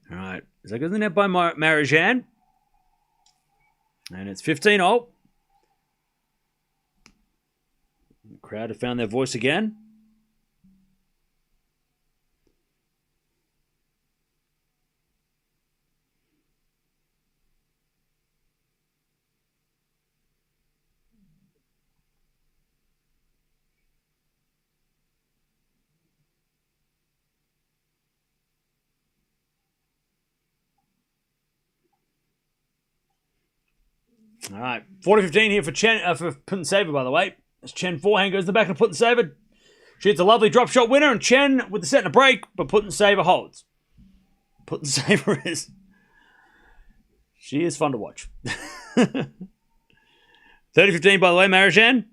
All right. Is that goes in the net by Marozsan. And it's 15-0. The crowd have found their voice again. All right, 40-15 here for Chen for Putintseva, by the way. As Chen forehand goes to the back of Putintseva. She hits a lovely drop shot winner, and Chen with the set and a break, but Putintseva holds. Putintseva is... She is fun to watch. 30-15, by the way, Marozsan.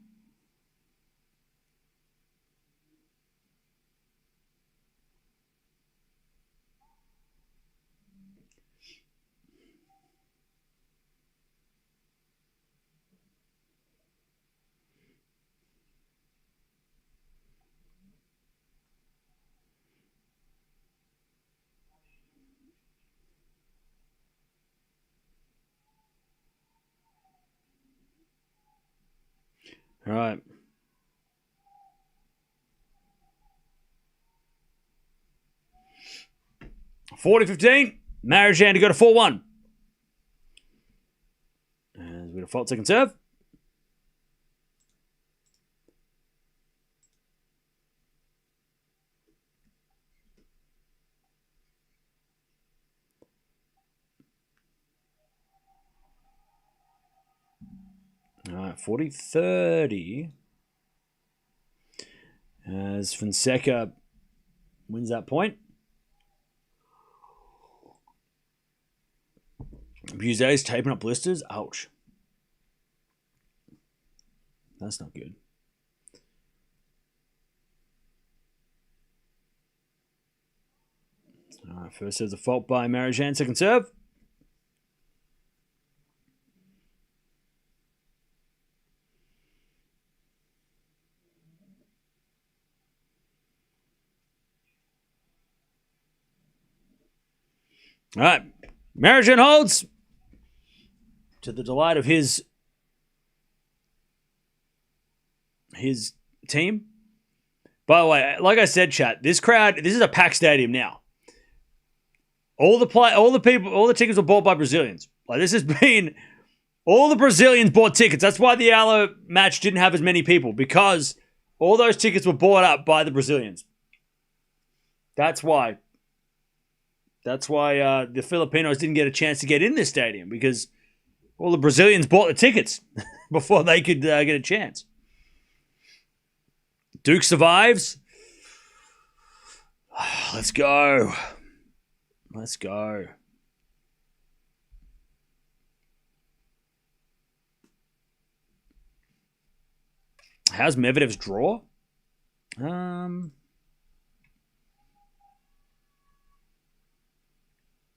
All right. $40-15. Marozsan to go to 4-1. As we default second serve. All right, 40-30. As Fonseca wins that point. Buzet's taping up blisters. Ouch. That's not good. All right, first serve's a fault by Marozsan. Second serve. All right. Marozsan holds to the delight of his team. By the way, like I said, chat, this crowd, this is a packed stadium now. All the tickets were bought by Brazilians. Like, this has been, all the Brazilians bought tickets. That's why the Eala match didn't have as many people, because all those tickets were bought up by the Brazilians. That's why. That's why the Filipinos didn't get a chance to get in this stadium, because all the Brazilians bought the tickets before they could get a chance. Duke survives. Let's go. Let's go. How's Medvedev's draw?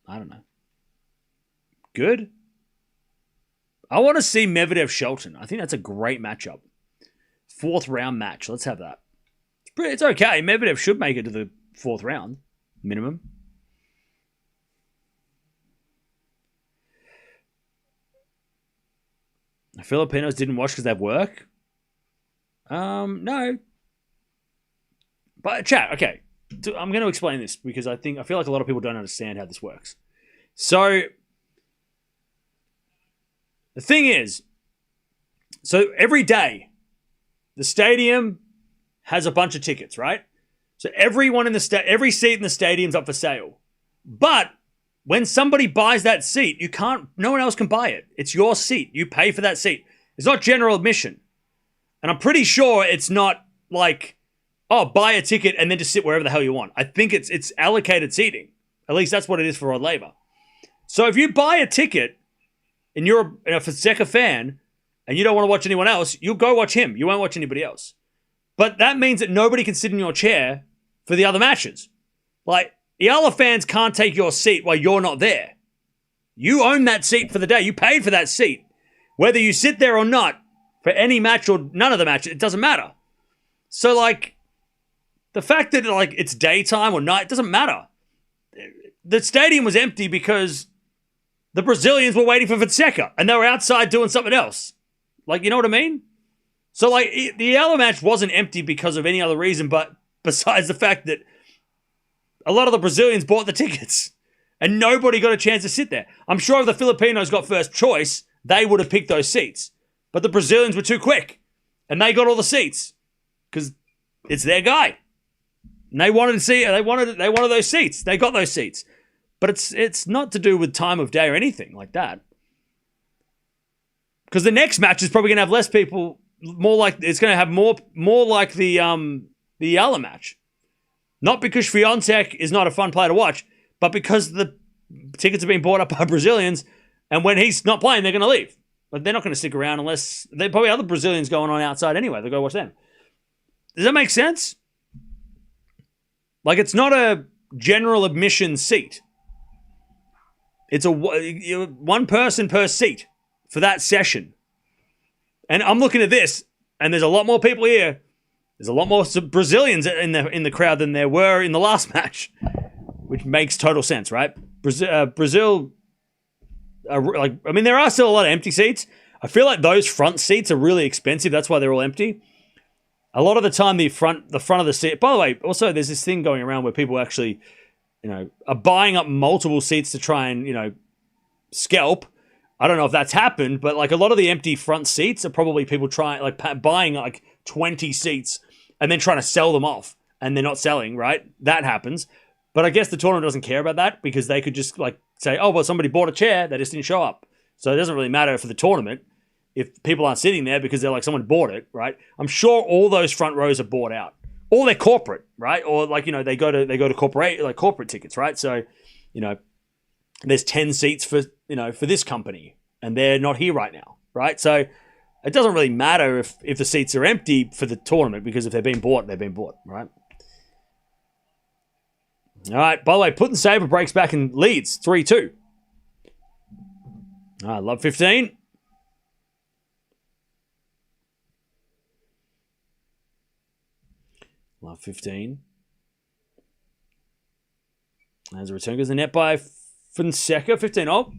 I don't know. Good. I want to see Medvedev Shelton. I think that's a great matchup. 4th round match. Let's have that. It's okay. Medvedev should make it to the 4th round. Minimum. The Filipinos didn't watch because they have work? No. But chat, okay. I'm going to explain this because I feel like a lot of people don't understand how this works. So, the thing is, so every day, the stadium has a bunch of tickets, right? So everyone in the every seat in the stadium's up for sale. But when somebody buys that seat, no one else can buy it. It's your seat. You pay for that seat. It's not general admission. And I'm pretty sure it's not like buy a ticket and then just sit wherever the hell you want. I think it's allocated seating. At least that's what it is for Rod Laver. So if you buy a ticket and you're a Fonseca fan and you don't want to watch anyone else, you'll go watch him. You won't watch anybody else. But that means that nobody can sit in your chair for the other matches. Like, Eala fans can't take your seat while you're not there. You own that seat for the day. You paid for that seat. Whether you sit there or not, for any match or none of the matches, it doesn't matter. So, like, the fact that, like, it's daytime or night, it doesn't matter. The stadium was empty because the Brazilians were waiting for Fonseca and they were outside doing something else. Like, you know what I mean? So, like, the Eala match wasn't empty because of any other reason, but besides the fact that a lot of the Brazilians bought the tickets and nobody got a chance to sit there. I'm sure if the Filipinos got first choice, they would have picked those seats. But the Brazilians were too quick and they got all the seats because it's their guy. And they wanted to see, they wanted those seats. They got those seats. But it's not to do with time of day or anything like that. Because the next match is probably going to have less people, it's going to have more like the Eala match. Not because Swiatek is not a fun player to watch, but because the tickets are being bought up by Brazilians, and when he's not playing, they're going to leave. But they're not going to stick around unless there are probably other Brazilians going on outside anyway. They'll go watch them. Does that make sense? Like, it's not a general admission seat. It's a one person per seat for that session. And I'm looking at this, and there's a lot more people here. There's a lot more Brazilians in the crowd than there were in the last match, which makes total sense, right? Brazil, there are still a lot of empty seats. I feel like those front seats are really expensive. That's why they're all empty. A lot of the time, the front of the seat. By the way, also there's this thing going around where people actually, are buying up multiple seats to try and scalp. I don't know if that's happened, but like a lot of the empty front seats are probably people buying like 20 seats and then trying to sell them off, and they're not selling, right? That happens. But I guess the tournament doesn't care about that because they could just like say, oh, well, somebody bought a chair, they just didn't show up. So it doesn't really matter for the tournament if people aren't sitting there because they're like, someone bought it, right? I'm sure all those front rows are bought out. Or they're corporate, right? Or like, they go to corporate tickets, right? So, there's 10 seats for this company and they're not here right now, right? So it doesn't really matter if the seats are empty for the tournament because if they've been bought, right? All right, by the way, Putin Saber breaks back and leads 3-2. All right, love 15. Love 15. As a return goes the net by Fonseca, 15-0.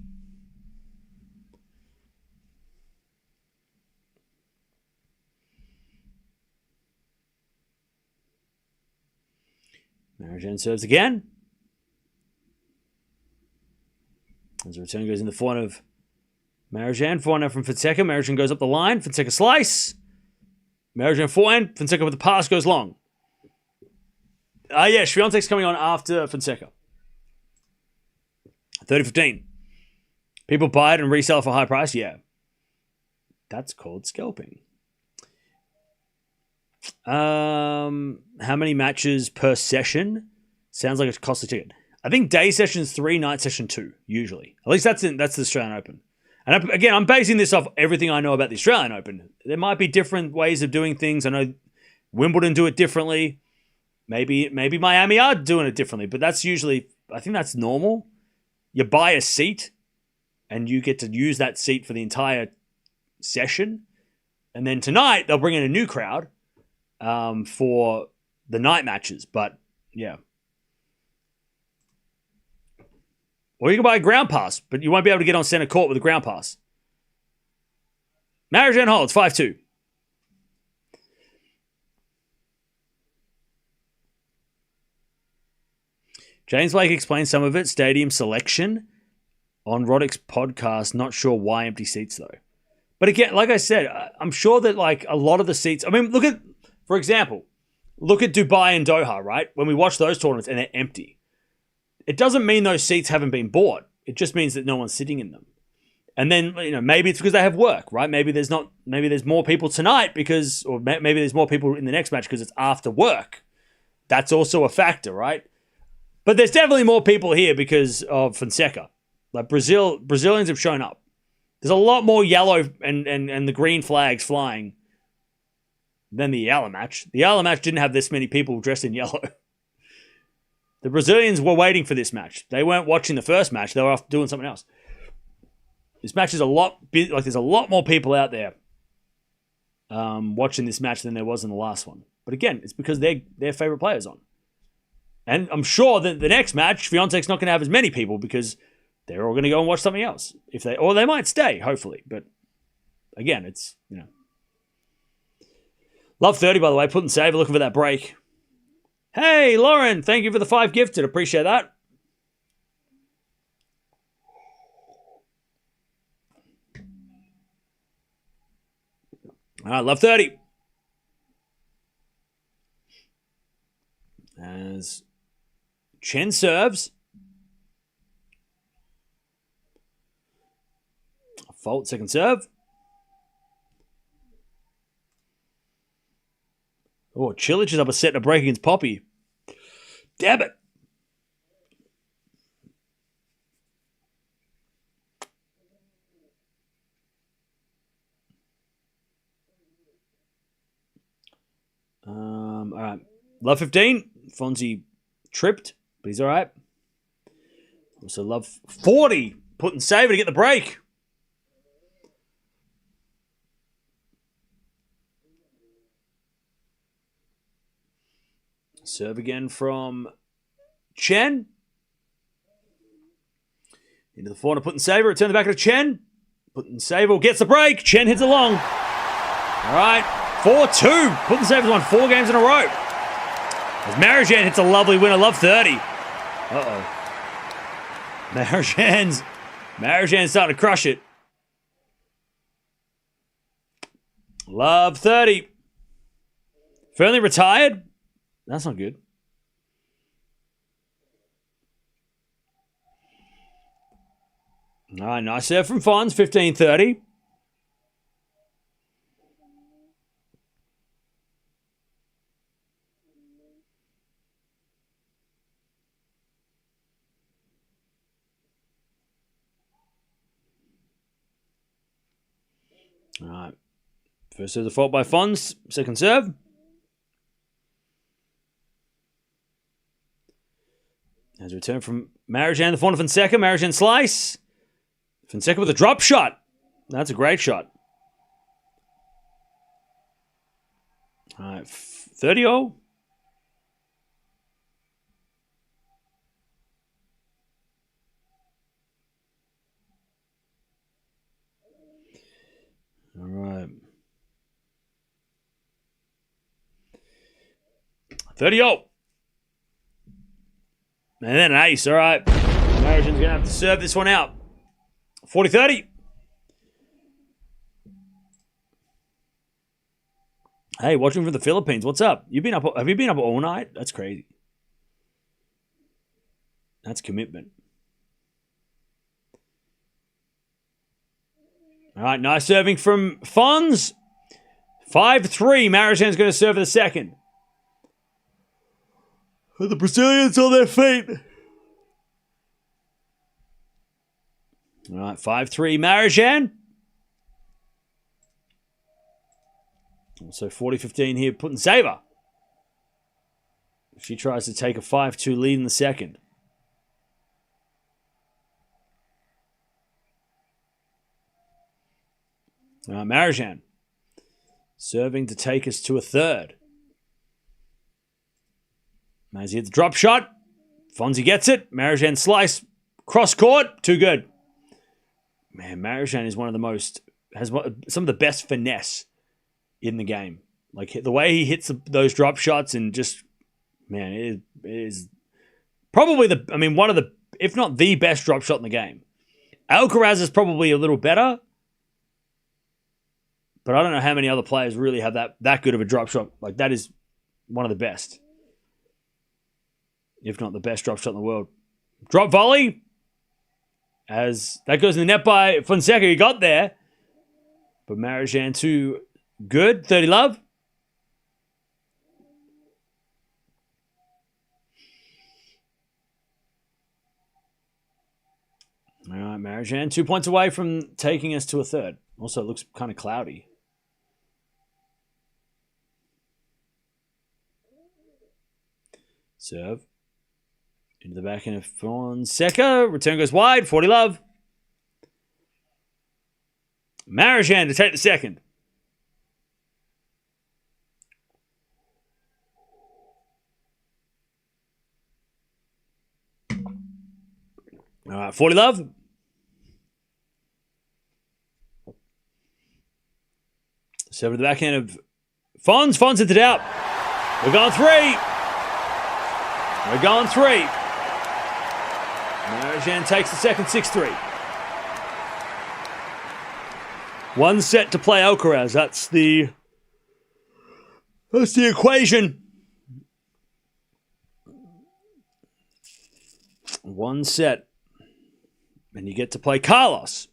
Marozsan serves again. As the return goes in the forehand of Marozsan. Forehand from Fonseca. Marozsan goes up the line. Fonseca slice. Marozsan forehand. Fonseca with the pass goes long. Yeah, Swiatek's coming on after Fonseca. 30-15. People buy it and resell it for a high price? Yeah. That's called scalping. How many matches per session? Sounds like it's costly ticket. I think day session's 3, night session 2, usually. At least that's the Australian Open. And again, I'm basing this off everything I know about the Australian Open. There might be different ways of doing things. I know Wimbledon do it differently. Maybe Miami are doing it differently, but that's usually, I think that's normal. You buy a seat and you get to use that seat for the entire session. And then tonight, they'll bring in a new crowd for the night matches. But, yeah. Or you can buy a ground pass, but you won't be able to get on center court with a ground pass. Marozsan holds 5-2. James Blake explains some of it. Stadium selection on Roddick's podcast. Not sure why empty seats, though. But again, like I said, I'm sure that like a lot of the seats... I mean, for example, look at Dubai and Doha, right? When we watch those tournaments and they're empty. It doesn't mean those seats haven't been bought. It just means that no one's sitting in them. And then, maybe it's because they have work, right? Maybe there's more people tonight or maybe there's more people in the next match because it's after work. That's also a factor, right? But there's definitely more people here because of Fonseca. Like Brazilians have shown up. There's a lot more yellow and the green flags flying than the Eala match. The Eala match didn't have this many people dressed in yellow. The Brazilians were waiting for this match. They weren't watching the first match. They were off doing something else. This match is there's a lot more people out there watching this match than there was in the last one. But again, it's because their favorite players on. And I'm sure that the next match, Swiatek's not going to have as many people because they're all going to go and watch something else. Or they might stay, hopefully. But again, it's, Love 30, by the way. Putting saver, looking for that break. Hey, Lauren, thank you for the 5 gifted. Appreciate that. All right, love 30. As Chen serves. Fault, second serve. Oh, Cilic is up a set and a break against Poppy. Damn it. All right. Love 15. Fonzie tripped, but he's all right. Also love 40. Putting saver to get the break. Serve again from Chen. Into the Fona, putting saver. Return the back to Chen. Putting saver gets the break. Chen hits along. All right. 4-2. Putting saver's won 4 games in a row. As Marozsan hits a lovely winner. Love 30. Uh-oh. Marozsan's starting to crush it. Love 30. Fernley retired. That's not good. All right, nice serve from Fons, 15-30. All right. First serve, the fault by Fons. Second serve. As a return from Marozsan, the Fona Fonseca. Marozsan slice. Fonseca with a drop shot. That's a great shot. All right, 30-0. All right. 30-0. And then an ace, all right. Marozsan's going to have to serve this one out. 40-30. Hey, watching from the Philippines. What's up? Have you been up all night? That's crazy. That's commitment. All right, nice serving from Fons. 5-3. Marozsan's going to serve the second. The Brazilians on their feet. All right, 5-3 Marozsan. Also 40-15 here, putting saver. She tries to take a 5-2 lead in the second. Marozsan serving to take us to a third. As he hits the drop shot, Fonzie gets it. Marozsan slice, cross court, too good. Man, Marozsan is has some of the best finesse in the game. Like the way he hits those drop shots and just, man, it is probably one of the, if not the best drop shot in the game. Alcaraz is probably a little better, but I don't know how many other players really have that good of a drop shot. Like that is one of the best. If not the best drop shot in the world. Drop volley. As that goes in the net by Fonseca. He got there. But Marozsan too good. 30 love. All right, Marozsan 2 points away from taking us to a third. Also, it looks kind of cloudy. Serve. Into the backhand of Fonseca. Return goes wide. 40 love. Marozsan to take the second. All right, 40 love. Serve to the backhand of Fons. Fons hits it out. We're going three. We're going three. Marozsan takes the second 6-3. One set to play Alcaraz. That's the equation. One set. And you get to play Carlos.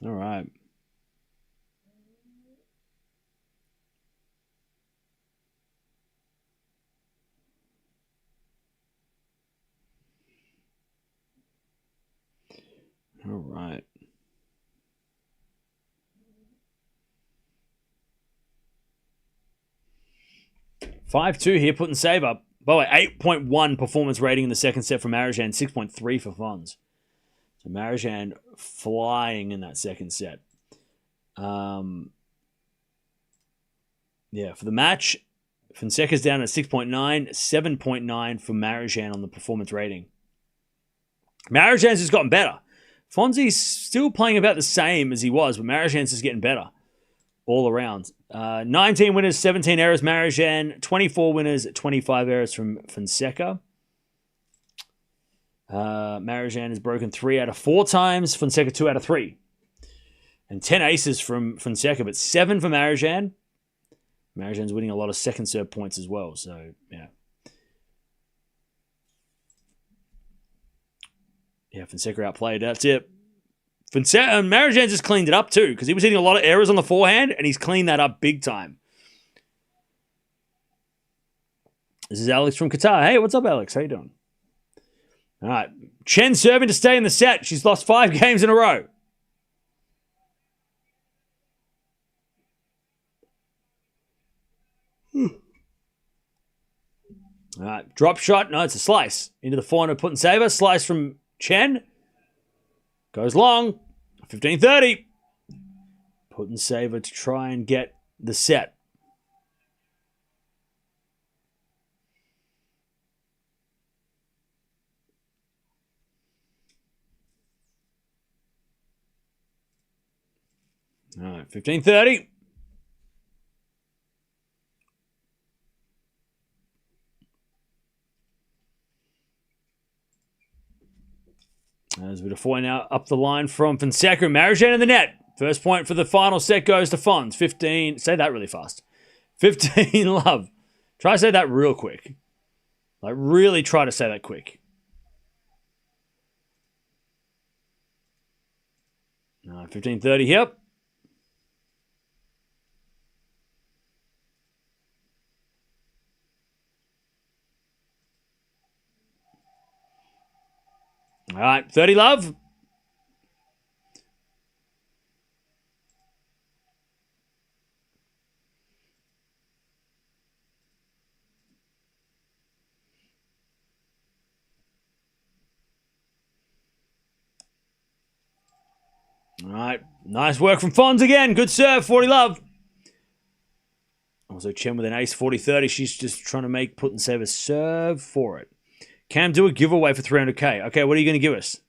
All right. All right. Five-two here, putting save up. By the way, 8.1 performance rating in the second set for Marozsan, 6.3 for Fons. So Marozsan flying in that second set. Yeah, for the match, Fonseca's down at 6.9, 7.9 for Marozsan on the performance rating. Marozsan's just gotten better. Fonzie's still playing about the same as he was, but Marozsan's just getting better all around. 19 winners, 17 errors, Marozsan. 24 winners, 25 errors from Fonseca. Marozsan has broken 3 out of 4 times. Fonseca 2 out of 3. And 10 aces from Fonseca, but 7 for Marozsan. Marozsan's winning a lot of second serve points as well. So, yeah. Yeah, Fonseca outplayed. That's it. Marozsan just cleaned it up too, because he was hitting a lot of errors on the forehand, and he's cleaned that up big time. This is Alex from Qatar. Hey, what's up, Alex? How you doing? All right. Chen serving to stay in the set. She's lost 5 games in a row. All right. Drop shot. No, it's a slice. Into the Fona, put and saver. Slice from Chen. Goes long. 15-30. Put and saver to try and get the set. All right, 15-30. As we define now up the line from Fonseca. Marozsan in the net. First point for the final set goes to Fons. 15. Say that really fast. 15 love. Try to say that real quick. Like, really try to say that quick. 15-30. Yep. All right, 30 love. All right, nice work from Fons again. Good serve, 40 love. Also Chen with an ace, 40-30. She's just trying to make put and save a serve for it. Cam, do a giveaway for 300k. Okay, what are you going to give us?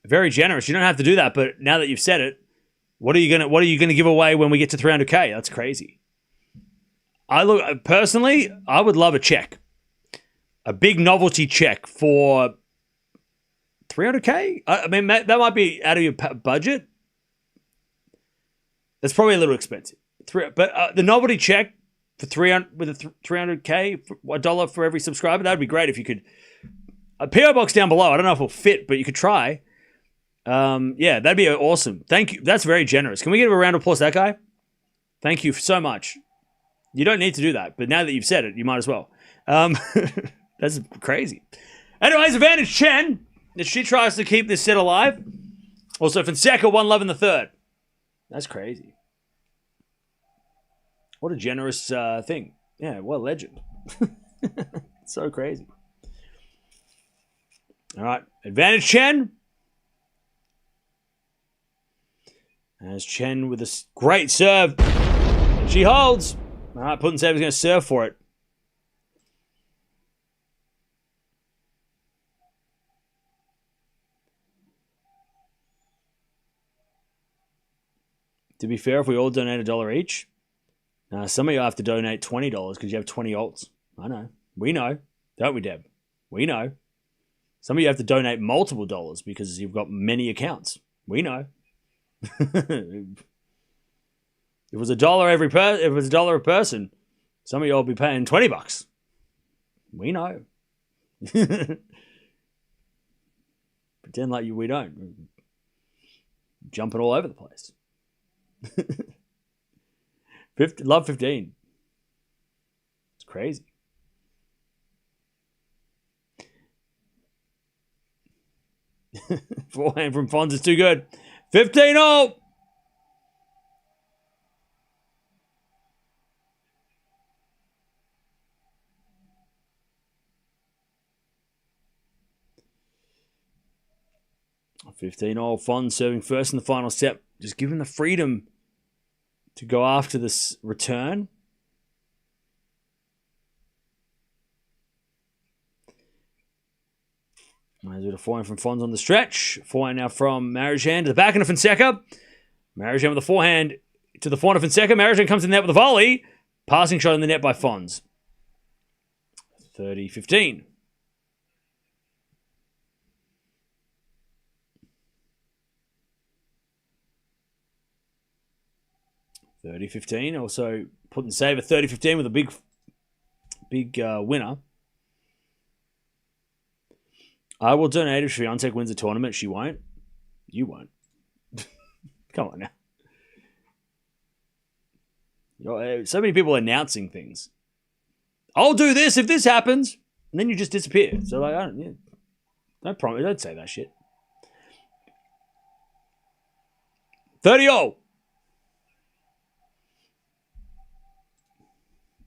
Very generous. You don't have to do that, but now that you've said it, what are you going to give away when we get to 300k? That's crazy. Personally, I would love a check. A big novelty check for 300k? I mean, that might be out of your budget. That's probably a little expensive. But the novelty check for 300 with a $300K, $1 for every subscriber, that'd be great if you could. A PO box down below. I don't know if it'll fit, but you could try. Yeah, that'd be awesome. Thank you. That's very generous. Can we give a round of applause to that guy? Thank you so much. You don't need to do that, but now that you've said it, you might as well. That's crazy. Anyways, Advantage Chen, if she tries to keep this set alive. Also, Fonseca 1-love in the third. That's crazy. What a generous thing. Yeah, what a legend. So crazy. All right, Advantage Chen. As Chen with a great serve. And she holds. All right, Putinseva's going to serve for it. To be fair, if we all donate $1 each, some of you have to donate $20 because you have 20 alts. I know. We know. Don't we, Deb? We know. Some of you have to donate multiple dollars because you've got many accounts. We know. If it was $1 a person, some of you will be paying $20. We know. Pretend like we don't. Jumping all over the place. Love 15. It's crazy. Forehand from Fons is too good. 15-0. Fons serving first in the final set. Just give him the freedom to go after this return. As with a forehand from Fons on the stretch. Forehand now from Marozsan to the backhand of Fonseca. Marozsan with a forehand to the forehand of Fonseca. Marozsan comes in there with a volley. Passing shot in the net by Fons. 30-15. 30-15. Also Putintseva 30-15 with a big winner. I will donate if Swiatek wins a tournament. She won't. You won't. Come on now. So many people announcing things. I'll do this if this happens. And then you just disappear. So like, don't promise. Don't say that shit. 30-0.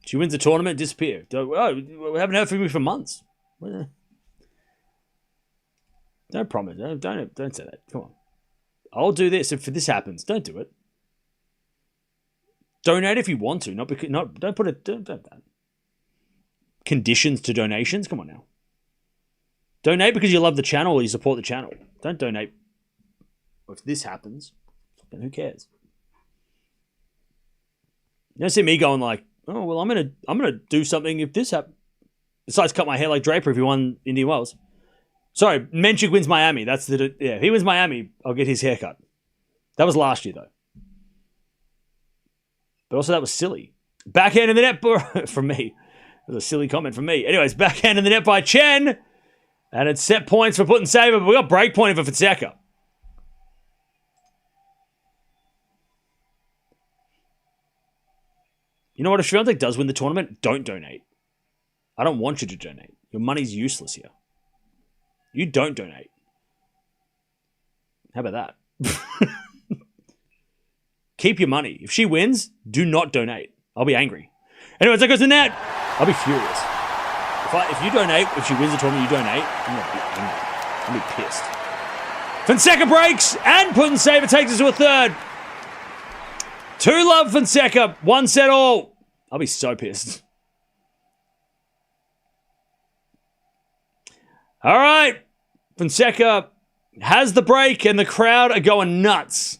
She wins the tournament, disappear. We haven't heard from you for months. Don't promise. Don't say that. Come on. I'll do this if this happens. Don't do it. Donate if you want to. Don't put it. Don't that. Conditions to donations. Come on now. Donate because you love the channel or you support the channel. Don't donate if this happens. Then who cares? You don't see me going like, oh well, I'm gonna do something if this happens. Besides cut my hair like Draper if he won Indian Wells. Sorry, Menchik wins Miami. If he wins Miami, I'll get his haircut. That was last year, though. But also, that was silly. Backhand in the net from me. That was a silly comment from me. Anyways, backhand in the net by Chen. And it's set points for Putintseva, but we got break point for Fonseca. You know what? If Swiatek does win the tournament, don't donate. I don't want you to donate. Your money's useless here. You don't donate. How about that? Keep your money. If she wins, do not donate. I'll be angry. Anyways, that goes to net. I'll be furious. If you donate, if she wins the tournament, you donate, I'm going to be angry. I'll be pissed. Fonseca breaks, and Putintseva takes us to a third. 2-love Fonseca, 1 set all. I'll be so pissed. All right. Fonseca has the break and the crowd are going nuts.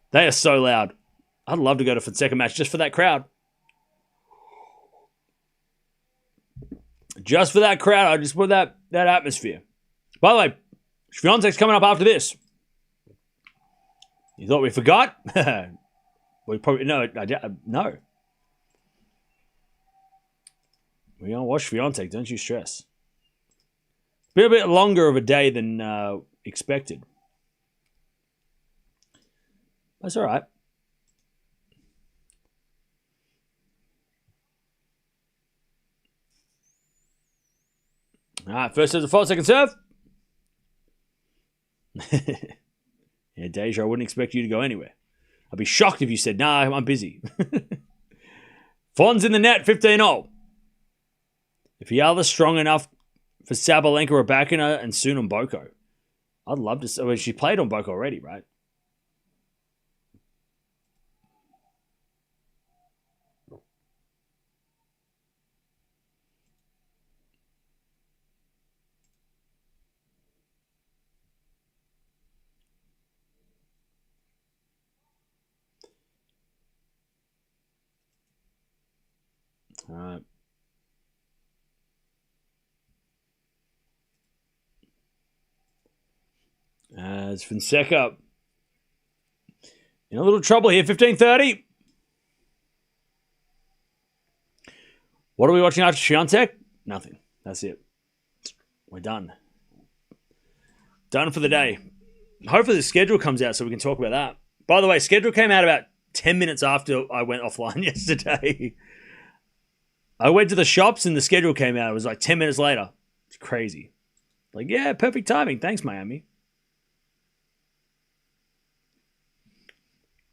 They are so loud. I'd love to go to a Fonseca match just for that crowd. Just for that crowd. I just want that atmosphere. By the way, Swiatek's coming up after this. You thought we forgot? We probably no. No. We're gonna watch Swiatek. Don't you stress. Been a bit longer of a day than expected. That's all right. All right, first serve to fault, second serve. Yeah, Deja, I wouldn't expect you to go anywhere. I'd be shocked if you said, nah, I'm busy. Fon's in the net, 15-0. If Eala's strong enough for Sabalenka, Raducanu, and soon on Boko. I'd love to see. Well, she played on Boko already, right? All right. As Fonseca in a little trouble here, 15:30. What are we watching after Swiatek? Nothing. That's it. We're done. Done for the day. Hopefully the schedule comes out so we can talk about that. By the way, schedule came out about 10 minutes after I went offline yesterday. I went to the shops and the schedule came out. It was like 10 minutes later. It's crazy. Like, yeah, perfect timing. Thanks, Miami.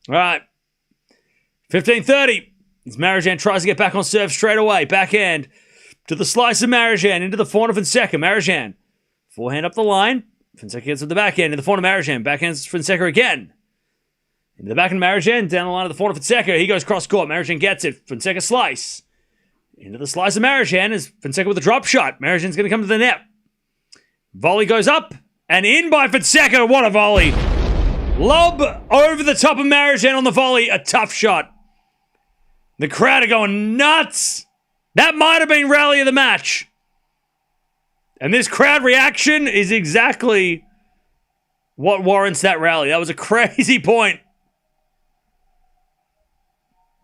All right. 15:30. As Marozsan tries to get back on serve straight away. Backhand to the slice of Marozsan into the Fona Fonseca. Marozsan. Forehand up the line. Fonseca gets with the backhand into the Fona Marozsan. Backhands Fonseca again. Into the backhand Marozsan. Down the line of the Fona Fonseca. He goes cross court. Marozsan gets it. Fonseca slice. Into the slice of Marozsan as Fonseca with a drop shot. Marozsan's going to come to the net. Volley goes up and in by Fonseca. What a volley. Lob over the top of Marozsan on the volley. A tough shot. The crowd are going nuts. That might have been rally of the match. And this crowd reaction is exactly what warrants that rally. That was a crazy point.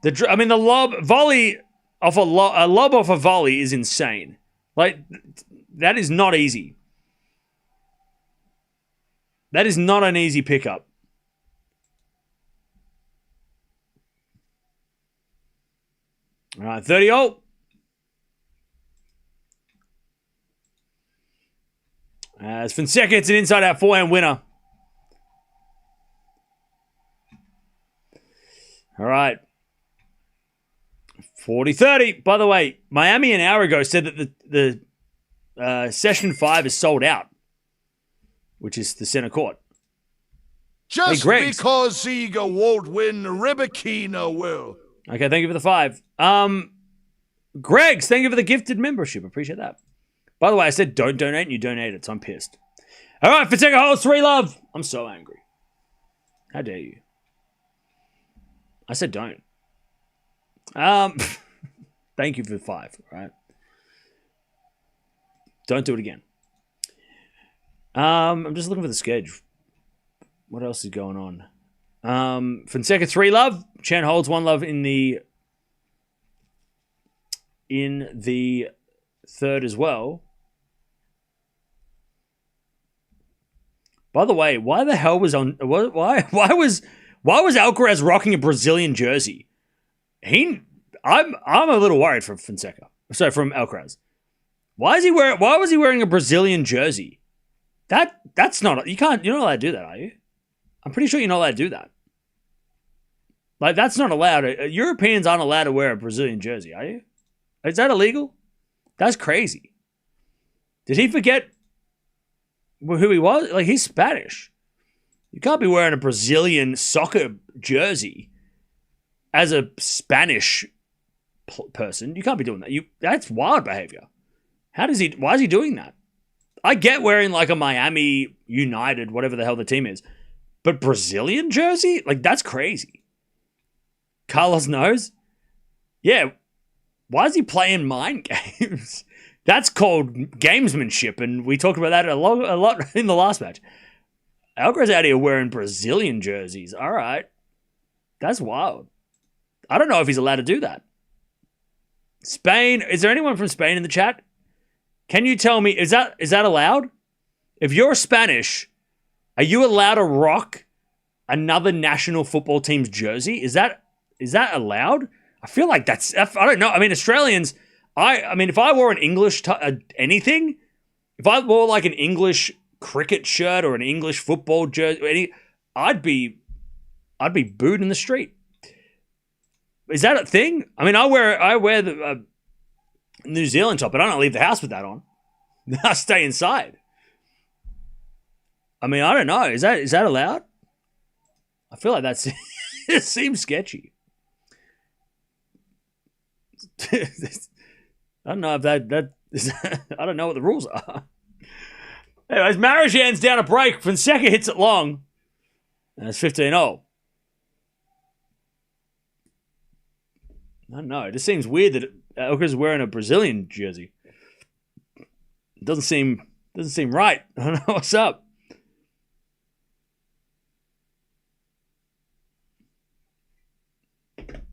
The lob volley off a lob off a volley is insane. Like, that is not easy. That is not an easy pickup. All right, 30-0. As Fonseca hits an inside-out forehand winner. All right. 40-30. By the way, Miami an hour ago said that the session 5 is sold out, which is the center court. Just because Iga won't win, Raducanu will. Okay, thank you for the 5. Greg's, thank you for the gifted membership. Appreciate that. By the way, I said don't donate and you donated, so I'm pissed. All right, Fonseca holds 3 love. I'm so angry. How dare you? I said don't. Thank you for the 5, right? Don't do it again. I'm just looking for the schedule. What else is going on? Fonseca 3 love. Chen holds 1 love in the third as well. By the way, why the hell was on? Why was Alcaraz rocking a Brazilian jersey? I'm a little worried from Fonseca. Sorry, from Alcaraz. Why was he wearing a Brazilian jersey? That's not, you're not allowed to do that, are you? I'm pretty sure you're not allowed to do that. Like, that's not allowed. Europeans aren't allowed to wear a Brazilian jersey, are you? Is that illegal? That's crazy. Did he forget who he was? Like, he's Spanish. You can't be wearing a Brazilian soccer jersey as a Spanish person. You can't be doing that. That's wild behavior. Why is he doing that? I get wearing like a Miami United, whatever the hell the team is, but Brazilian jersey? Like, that's crazy. Carlos knows? Yeah. Why is he playing mind games? That's called gamesmanship, and we talked about that a lot in the last match. Alcaraz out here wearing Brazilian jerseys. All right. That's wild. I don't know if he's allowed to do that. Spain, is there anyone from Spain in the chat? Can you tell me, is that allowed? If you're Spanish, are you allowed to rock another national football team's jersey? Is that allowed? I feel like that's, I don't know. I mean, Australians, I mean, if I wore an English, anything, if I wore like an English cricket shirt or an English football jersey, I'd be booed in the street. Is that a thing? I mean, I wear the New Zealand top, but I don't leave the house with that on. I stay inside. I mean, I don't know. Is that allowed? I feel like that's it seems sketchy. I don't know if that is, I don't know what the rules are. Anyways, Marozsan's down a break. Fonseca hits it long. And it's 15-0. I don't know. It just seems weird that Alcaraz is wearing a Brazilian jersey. It doesn't seem right. I don't know what's up.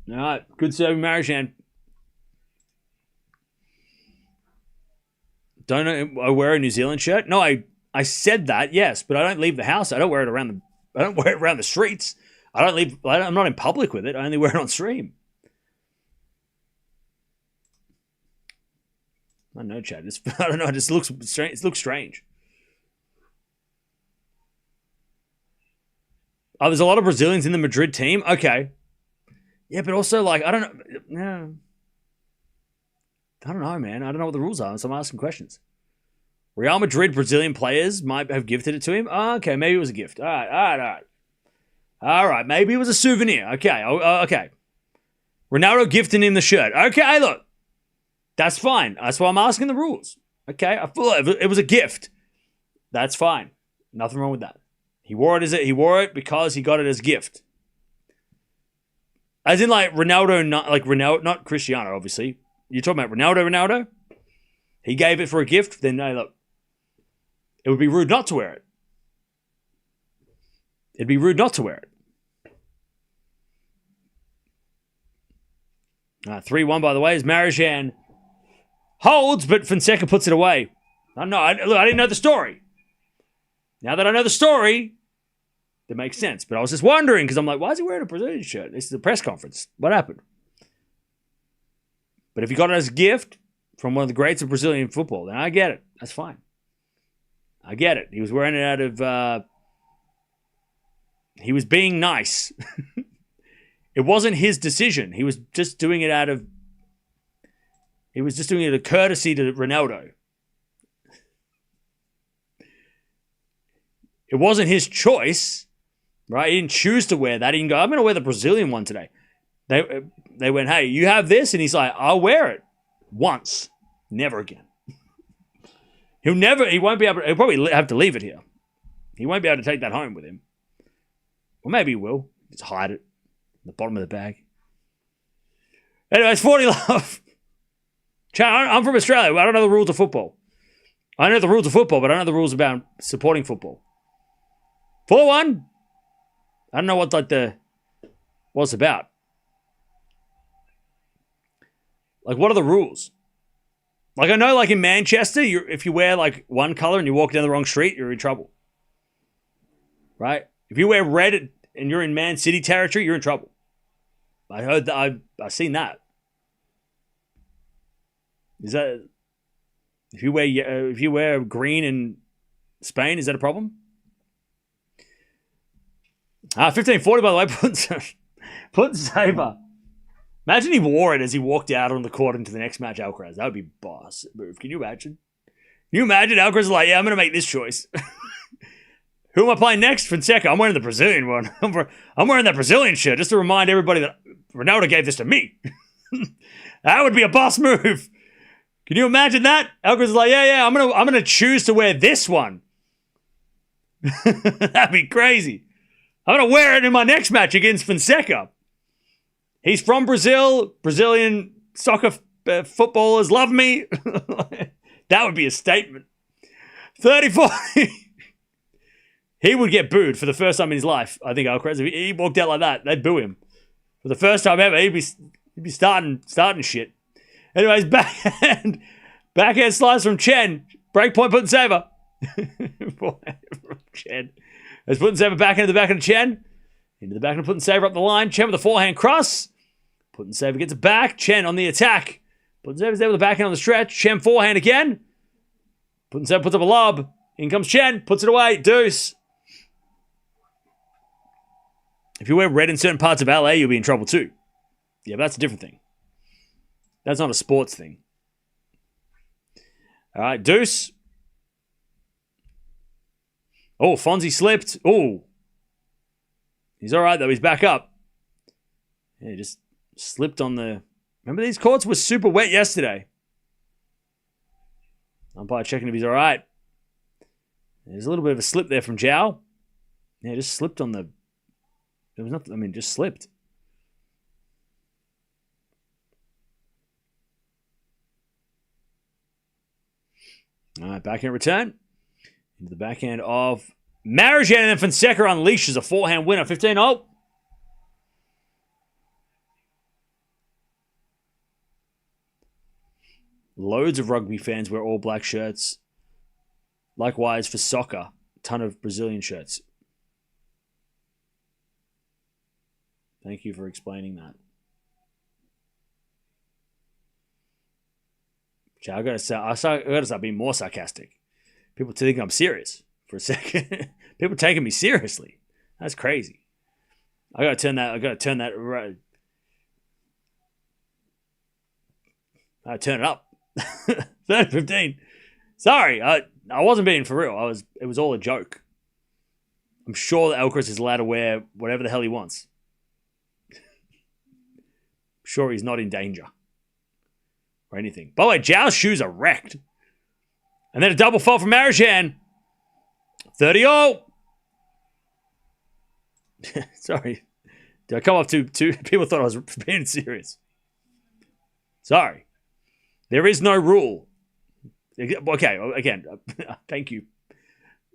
All right, good serving, Marozsan. Don't I wear a New Zealand shirt? No, I said that, yes, but I don't leave the house. I don't wear it around the streets. I'm not in public with it. I only wear it on stream. I don't know, Chad. I don't know. It just looks strange. It looks strange. Oh, there's a lot of Brazilians in the Madrid team. Okay. Yeah, but also, like, I don't know. Yeah. I don't know, man. I don't know what the rules are, so I'm asking questions. Real Madrid Brazilian players might have gifted it to him. Oh, okay, maybe it was a gift. All right. All right, maybe it was a souvenir. Okay, okay. Ronaldo gifting him the shirt. Okay, look. That's fine. That's why I'm asking the rules. Okay, I feel like it was a gift. That's fine. Nothing wrong with that. He wore it because he got it as a gift. As in, like, Ronaldo, not Cristiano, obviously. You're talking about Ronaldo? He gave it for a gift, then no, look. It would be rude not to wear it. It'd be rude not to wear it. 3-1, by the way, as Marozsan holds, but Fonseca puts it away. I didn't know the story. Now that I know the story, it makes sense. But I was just wondering, because I'm like, why is he wearing a Brazilian shirt? This is a press conference. What happened? But if he got it as a gift from one of the greats of Brazilian football, then I get it. That's fine. I get it. He was wearing it out of... he was being nice. It wasn't his decision. He was just doing it out of... He was just doing it a courtesy to Ronaldo. It wasn't his choice, right? He didn't choose to wear that. He didn't go, I'm going to wear the Brazilian one today. They went, hey, you have this? And he's like, I'll wear it once. Never again. He'll probably have to leave it here. He won't be able to take that home with him. Or maybe he will. Just hide it in the bottom of the bag. Anyways, 40 love. I'm from Australia. I don't know the rules of football. I know the rules of football, but I don't know the rules about supporting football. 4-1. I don't know what what's about. Like, what are the rules? Like, I know, like, in Manchester, if you wear, like, one color and you walk down the wrong street, you're in trouble. Right? If you wear red and you're in Man City territory, you're in trouble. I heard that. I've seen that. Is that... If you wear green in Spain, is that a problem? 1540, by the way, put Saber. Imagine he wore it as he walked out on the court into the next match, Alcaraz. That would be boss move. Can you imagine? Can you imagine Alcaraz is like, yeah, I'm going to make this choice. Who am I playing next? Fonseca. I'm wearing the Brazilian one. I'm wearing that Brazilian shirt just to remind everybody that Ronaldo gave this to me. That would be a boss move. Can you imagine that? Alcaraz is like, yeah, I'm gonna choose to wear this one. That'd be crazy. I'm gonna wear it in my next match against Fonseca. He's from Brazil. Brazilian soccer footballers love me. That would be a statement. 34. He would get booed for the first time in his life. I think Alcaraz. If he walked out like that, they'd boo him For the first time ever, he'd be starting shit. Anyways, backhand slice from Chen. Break point, put and saver. Forehand from Chen. There's put and saver back into the back of Chen. Into the back and put and saver up the line. Chen with a forehand cross. Put and saver gets it back. Chen on the attack. Put and saver's there with the backhand on the stretch. Chen forehand again. Put and saver puts up a lob. In comes Chen. Puts it away. Deuce. If you wear red in certain parts of LA, you'll be in trouble too. Yeah, but that's a different thing. That's not a sports thing. All right, deuce. Oh, Fonzie slipped. Oh. He's all right, though. He's back up. Yeah, he just slipped on the... Remember, these courts were super wet yesterday. Umpire checking if he's all right. There's a little bit of a slip there from Joao. Yeah, just slipped on the... There was nothing... I mean, just slipped. All right, backhand return. Into the backhand of Marozsan, and then Fonseca unleashes a forehand winner. 15-0. Loads of rugby fans wear all black shirts. Likewise for soccer, a ton of Brazilian shirts. Thank you for explaining that. I gotta start being more sarcastic. People think I'm serious for a second. People taking me seriously. That's crazy. I gotta turn that right. I turn it up. 30-15. Sorry, I wasn't being for real. It was all a joke. I'm sure that Alcaraz is allowed to wear whatever the hell he wants. I'm sure he's not in danger. Or anything. By the way, Joao's shoes are wrecked. And then a double fault from Marozsan. 30-0. Sorry. Did I come off too? People thought I was being serious. Sorry. There is no rule. Okay, again, thank you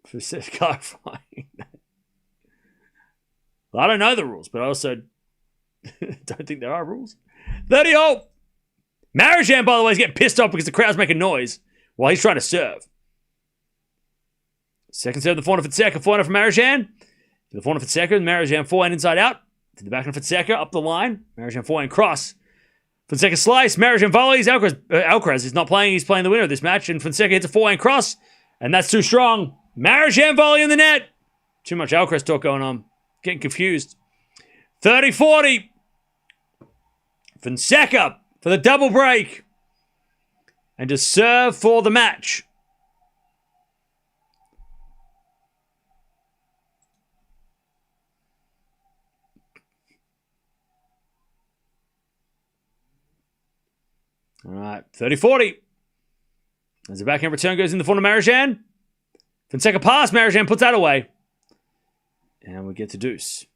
for clarifying. Well, I don't know the rules, but I also don't think there are rules. 30-0. Marozsan, by the way, is getting pissed off because the crowd's making noise while he's trying to serve. Second serve, the Fona Fonseca. Fona from Marozsan. To the Fona Fonseca. Marozsan forehand inside out. To the back of Fonseca. Up the line. Marozsan forehand cross. Fonseca slice. Marozsan volleys. Alcaraz is not playing. He's playing the winner of this match. And Fonseca hits a forehand cross. And that's too strong. Marozsan volley in the net. Too much Alcaraz talk going on. Getting confused. 30-40. Fonseca for the double break. And to serve for the match. All right, 30-40. As the backhand return goes in the front of Marozsan. Fonseca pass, Marozsan puts that away. And we get to deuce.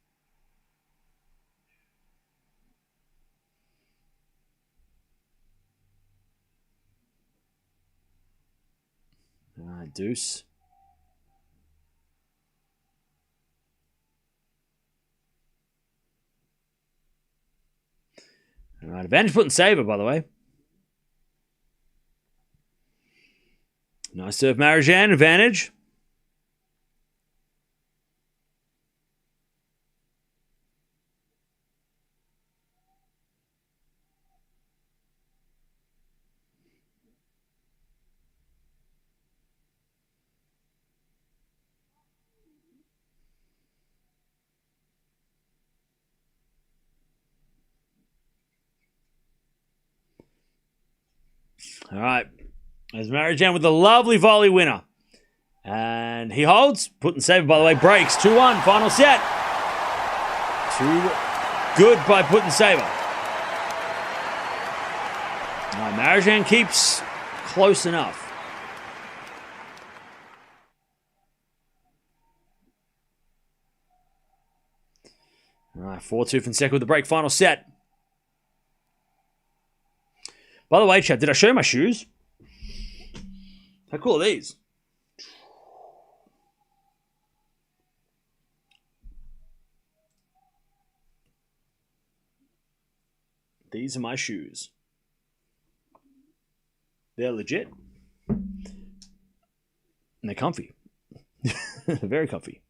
All right, deuce. All right, advantage put and saver, by the way. Nice serve, Marozsan, advantage. All right. There's Marozsan with the lovely volley winner. And he holds. Put and save, by the way, breaks. 2-1, final set. Too good by put and saver. All right, Marozsan keeps close enough. All right, 4-2 Fonseca with the break, final set. By the way, chat, did I show you my shoes? How cool are these? These are my shoes. They're legit. And they're comfy. Very comfy.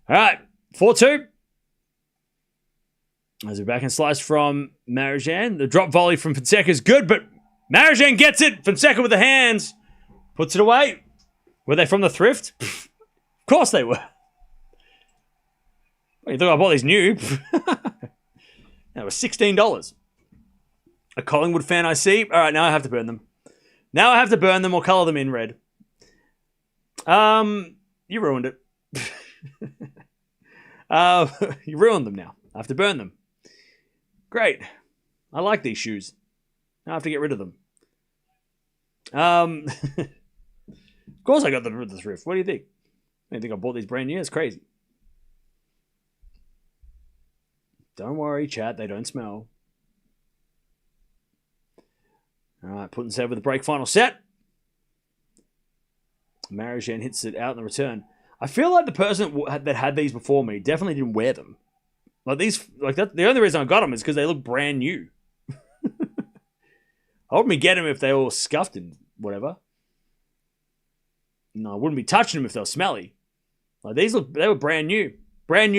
All right. 4-2. There's a backhand slice from Marozsan. The drop volley from Fonseca is good, but Marozsan gets it. Fonseca with the hands. Puts it away. Were they from the thrift? Of course they were. You thought I bought these new? That was $16. A Collingwood fan I see. All right, now I have to burn them. Now I have to burn them or colour them in red. You ruined it. You ruined them now. I have to burn them. Great. I like these shoes. Now I have to get rid of them. Of course I got them from the thrift. What do you think? I think I bought these brand new. It's crazy. Don't worry, chat. They don't smell. All right, putting set with the break final set. Marozsan hits it out in the return. I feel like the person that had these before me definitely didn't wear them. Like these, like that. The only reason I got them is because they look brand new. I wouldn't be getting them if they were all scuffed and whatever. No, I wouldn't be touching them if they were smelly. Like these they were brand new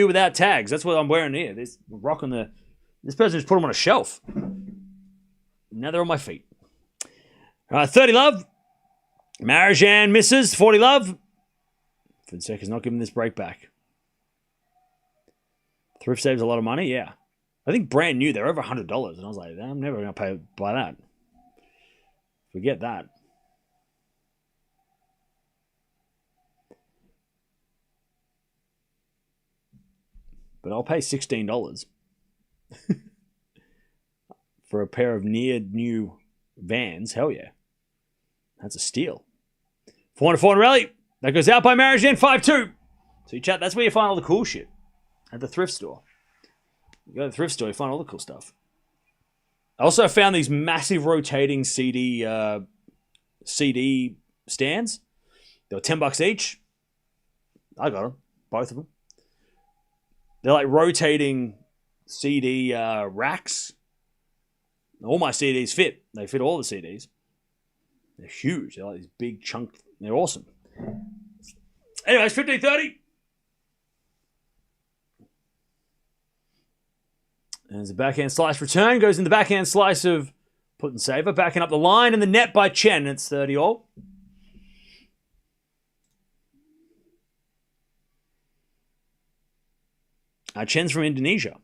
without tags. That's what I'm wearing here. This rocking this person just put them on a shelf. Now they're on my feet. All right, 30 love. Marozsan misses. 40 love. Fonseca's not giving this break back. Thrift saves a lot of money, yeah. I think brand new, they're over $100. And I was like, I'm never going to buy that. Forget that. But I'll pay $16 for a pair of near new Vans. Hell yeah. That's a steal. 400 rally. That goes out by Marozsan, 5-2. So you chat, that's where you find all the cool shit. At the thrift store. You go to the thrift store, you find all the cool stuff. I also found these massive rotating CD stands. They were $10 each. I got them. Both of them. They're like rotating CD racks. All my CDs fit. They fit all the CDs. They're huge. They're like these big chunk. They're awesome. Anyways, 15-30. And there's a backhand slice return. Goes in the backhand slice of Put and Saver. Backing up the line and the net by Chen. It's 30 all. Chen's from Indonesia.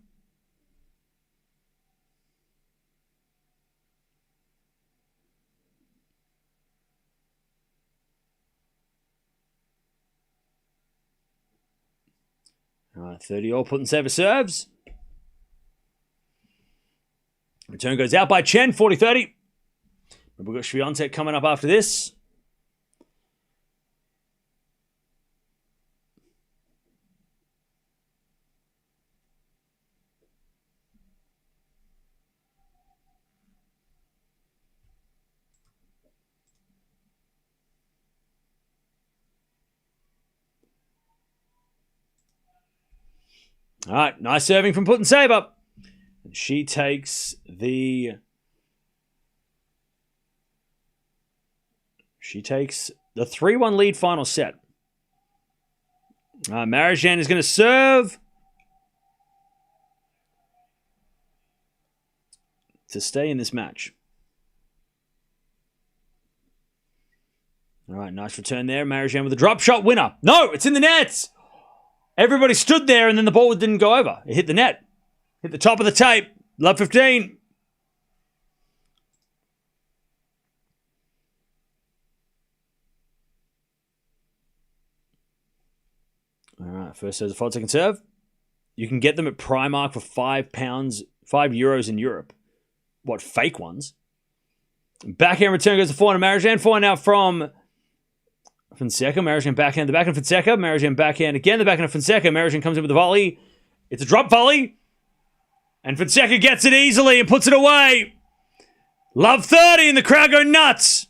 All right, 30 all. Put and Saver serves. Return goes out by Chen, 40-30. We've got Swiatek coming up after this. All right, nice serving from Put and Saver. And she takes the 3-1 lead final set. Marozsan is going to serve to stay in this match. All right, nice return there. Marozsan with a drop shot winner. No, it's in the nets. Everybody stood there and then the ball didn't go over. It hit the net. Hit the top of the tape. Love 15. All right, first serve, 5 second serve. You can get them at Primark for €5 in Europe. What, fake ones? Backhand return goes to Fona. Marozsan. Fona now from Fonseca. Marozsan backhand. The backhand Fonseca. Marozsan backhand again. The backhand of Fonseca. Marozsan comes in with the volley. It's a drop volley. And Fonseca gets it easily and puts it away. Love 30 and the crowd go nuts.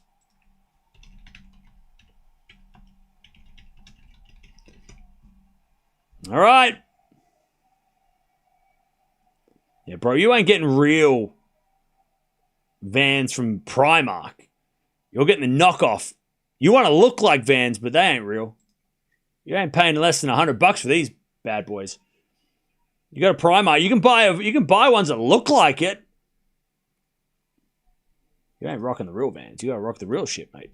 All right. bro. You ain't getting real Vans from Primark. You're getting the knockoff. You want to look like Vans, but they ain't real. You ain't paying less than $100 for these bad boys. You got a Primark. You can buy ones that look like it. You ain't rocking the real Vans. You gotta rock the real shit, mate.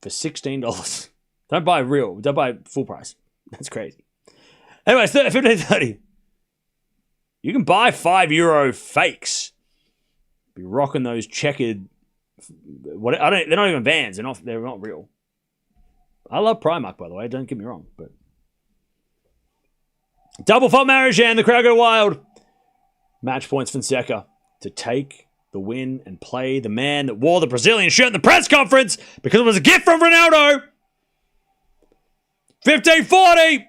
For $16. Don't buy real. Don't buy full price. That's crazy. Anyway, 15.30. You can buy €5 fakes. Be rocking those checkered. They're not even Vans. They're not real. I love Primark, by the way. Don't get me wrong, but double for Marozsan. The crowd go wild. Match points Fonseca to take the win and play the man that wore the Brazilian shirt in the press conference because it was a gift from Ronaldo. 15.40.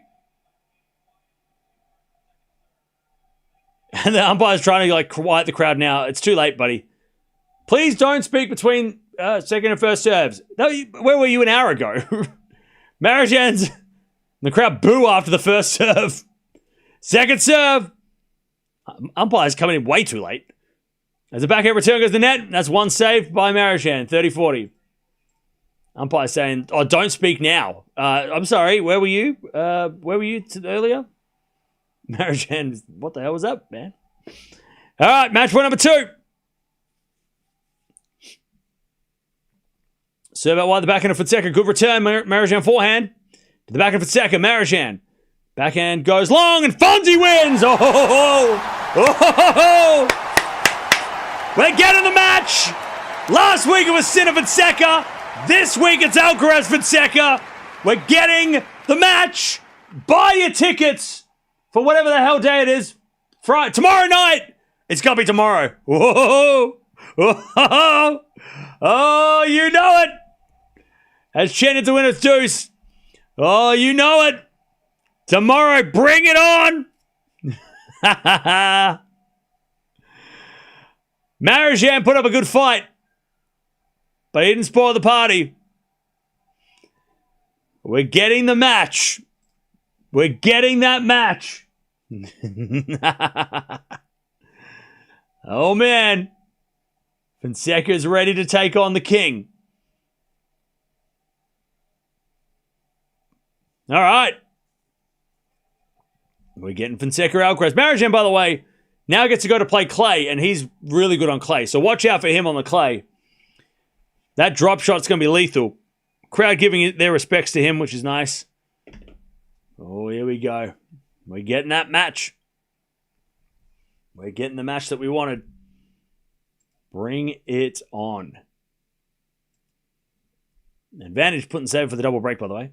And the umpire's trying to quiet the crowd now. It's too late, buddy. Please don't speak between second and first serves. Where were you an hour ago? Marozsan's. The crowd boo after the first serve. Second serve. Umpire's coming in way too late. As the backhand return goes to the net, that's one save by Marozsan, 30-40. Umpire saying, "Oh, don't speak now." I'm sorry, where were you? Where were you earlier? Marozsan, what the hell was that, man? All right, match point number 2. Serve out wide, the backhand of Fonseca. Good return, Marozsan forehand. To the backhand of Fonseca, Marozsan. Backhand goes long, and Fonzie wins! Oh! We're getting the match! Last week it was Sinner Fonseca. This week it's Alcaraz Fonseca. We're getting the match. Buy your tickets for whatever the hell day it is. Tomorrow night. It's going to be tomorrow. Whoa! Whoa! Oh, you know it. As Chen into winner's deuce. Oh, you know it. Tomorrow, bring it on. Marozsan put up a good fight, but he didn't spoil the party. We're getting the match. We're getting that match. Oh, man. Fonseca's ready to take on the king. All right. We're getting Fonseca Alcaraz. Marozsan, by the way, now gets to go to play clay, and he's really good on clay. So watch out for him on the clay. That drop shot's going to be lethal. Crowd giving their respects to him, which is nice. Oh, here we go. We're getting that match. We're getting the match that we wanted. Bring it on. Advantage put and save for the double break, by the way.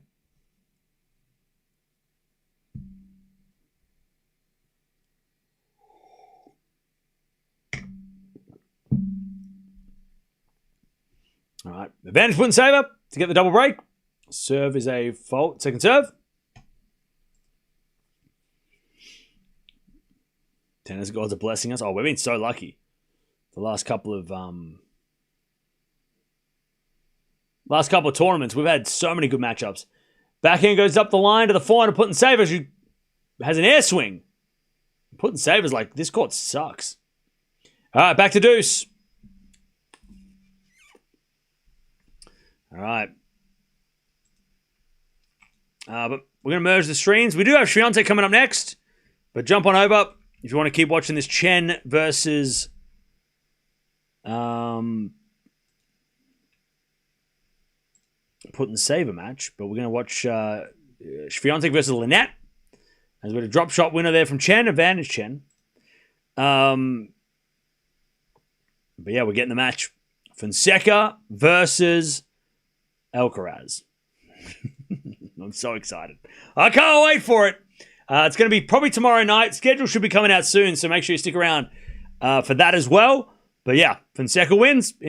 All right. Advantage put and saver to get the double break. Serve is a fault. Second serve. Tennis gods are blessing us. Oh, we've been so lucky. The last couple of tournaments, we've had so many good matchups. Backhand goes up the line to the forehand to put and save. She has an air swing. Put and save is like, this court sucks. All right, back to deuce. All right. But we're going to merge the streams. We do have Swiatek coming up next. But jump on over if you want to keep watching this Chen versus put and save a match. But we're going to watch Swiatek versus Lynette. There's a bit of drop shot winner there from Chen. Advantage Chen. But yeah, we're getting the match. Fonseca versus Alcaraz. I'm so excited. I can't wait for it. It's going to be probably tomorrow night. Schedule should be coming out soon, so make sure you stick around for that as well. But yeah, Fonseca wins.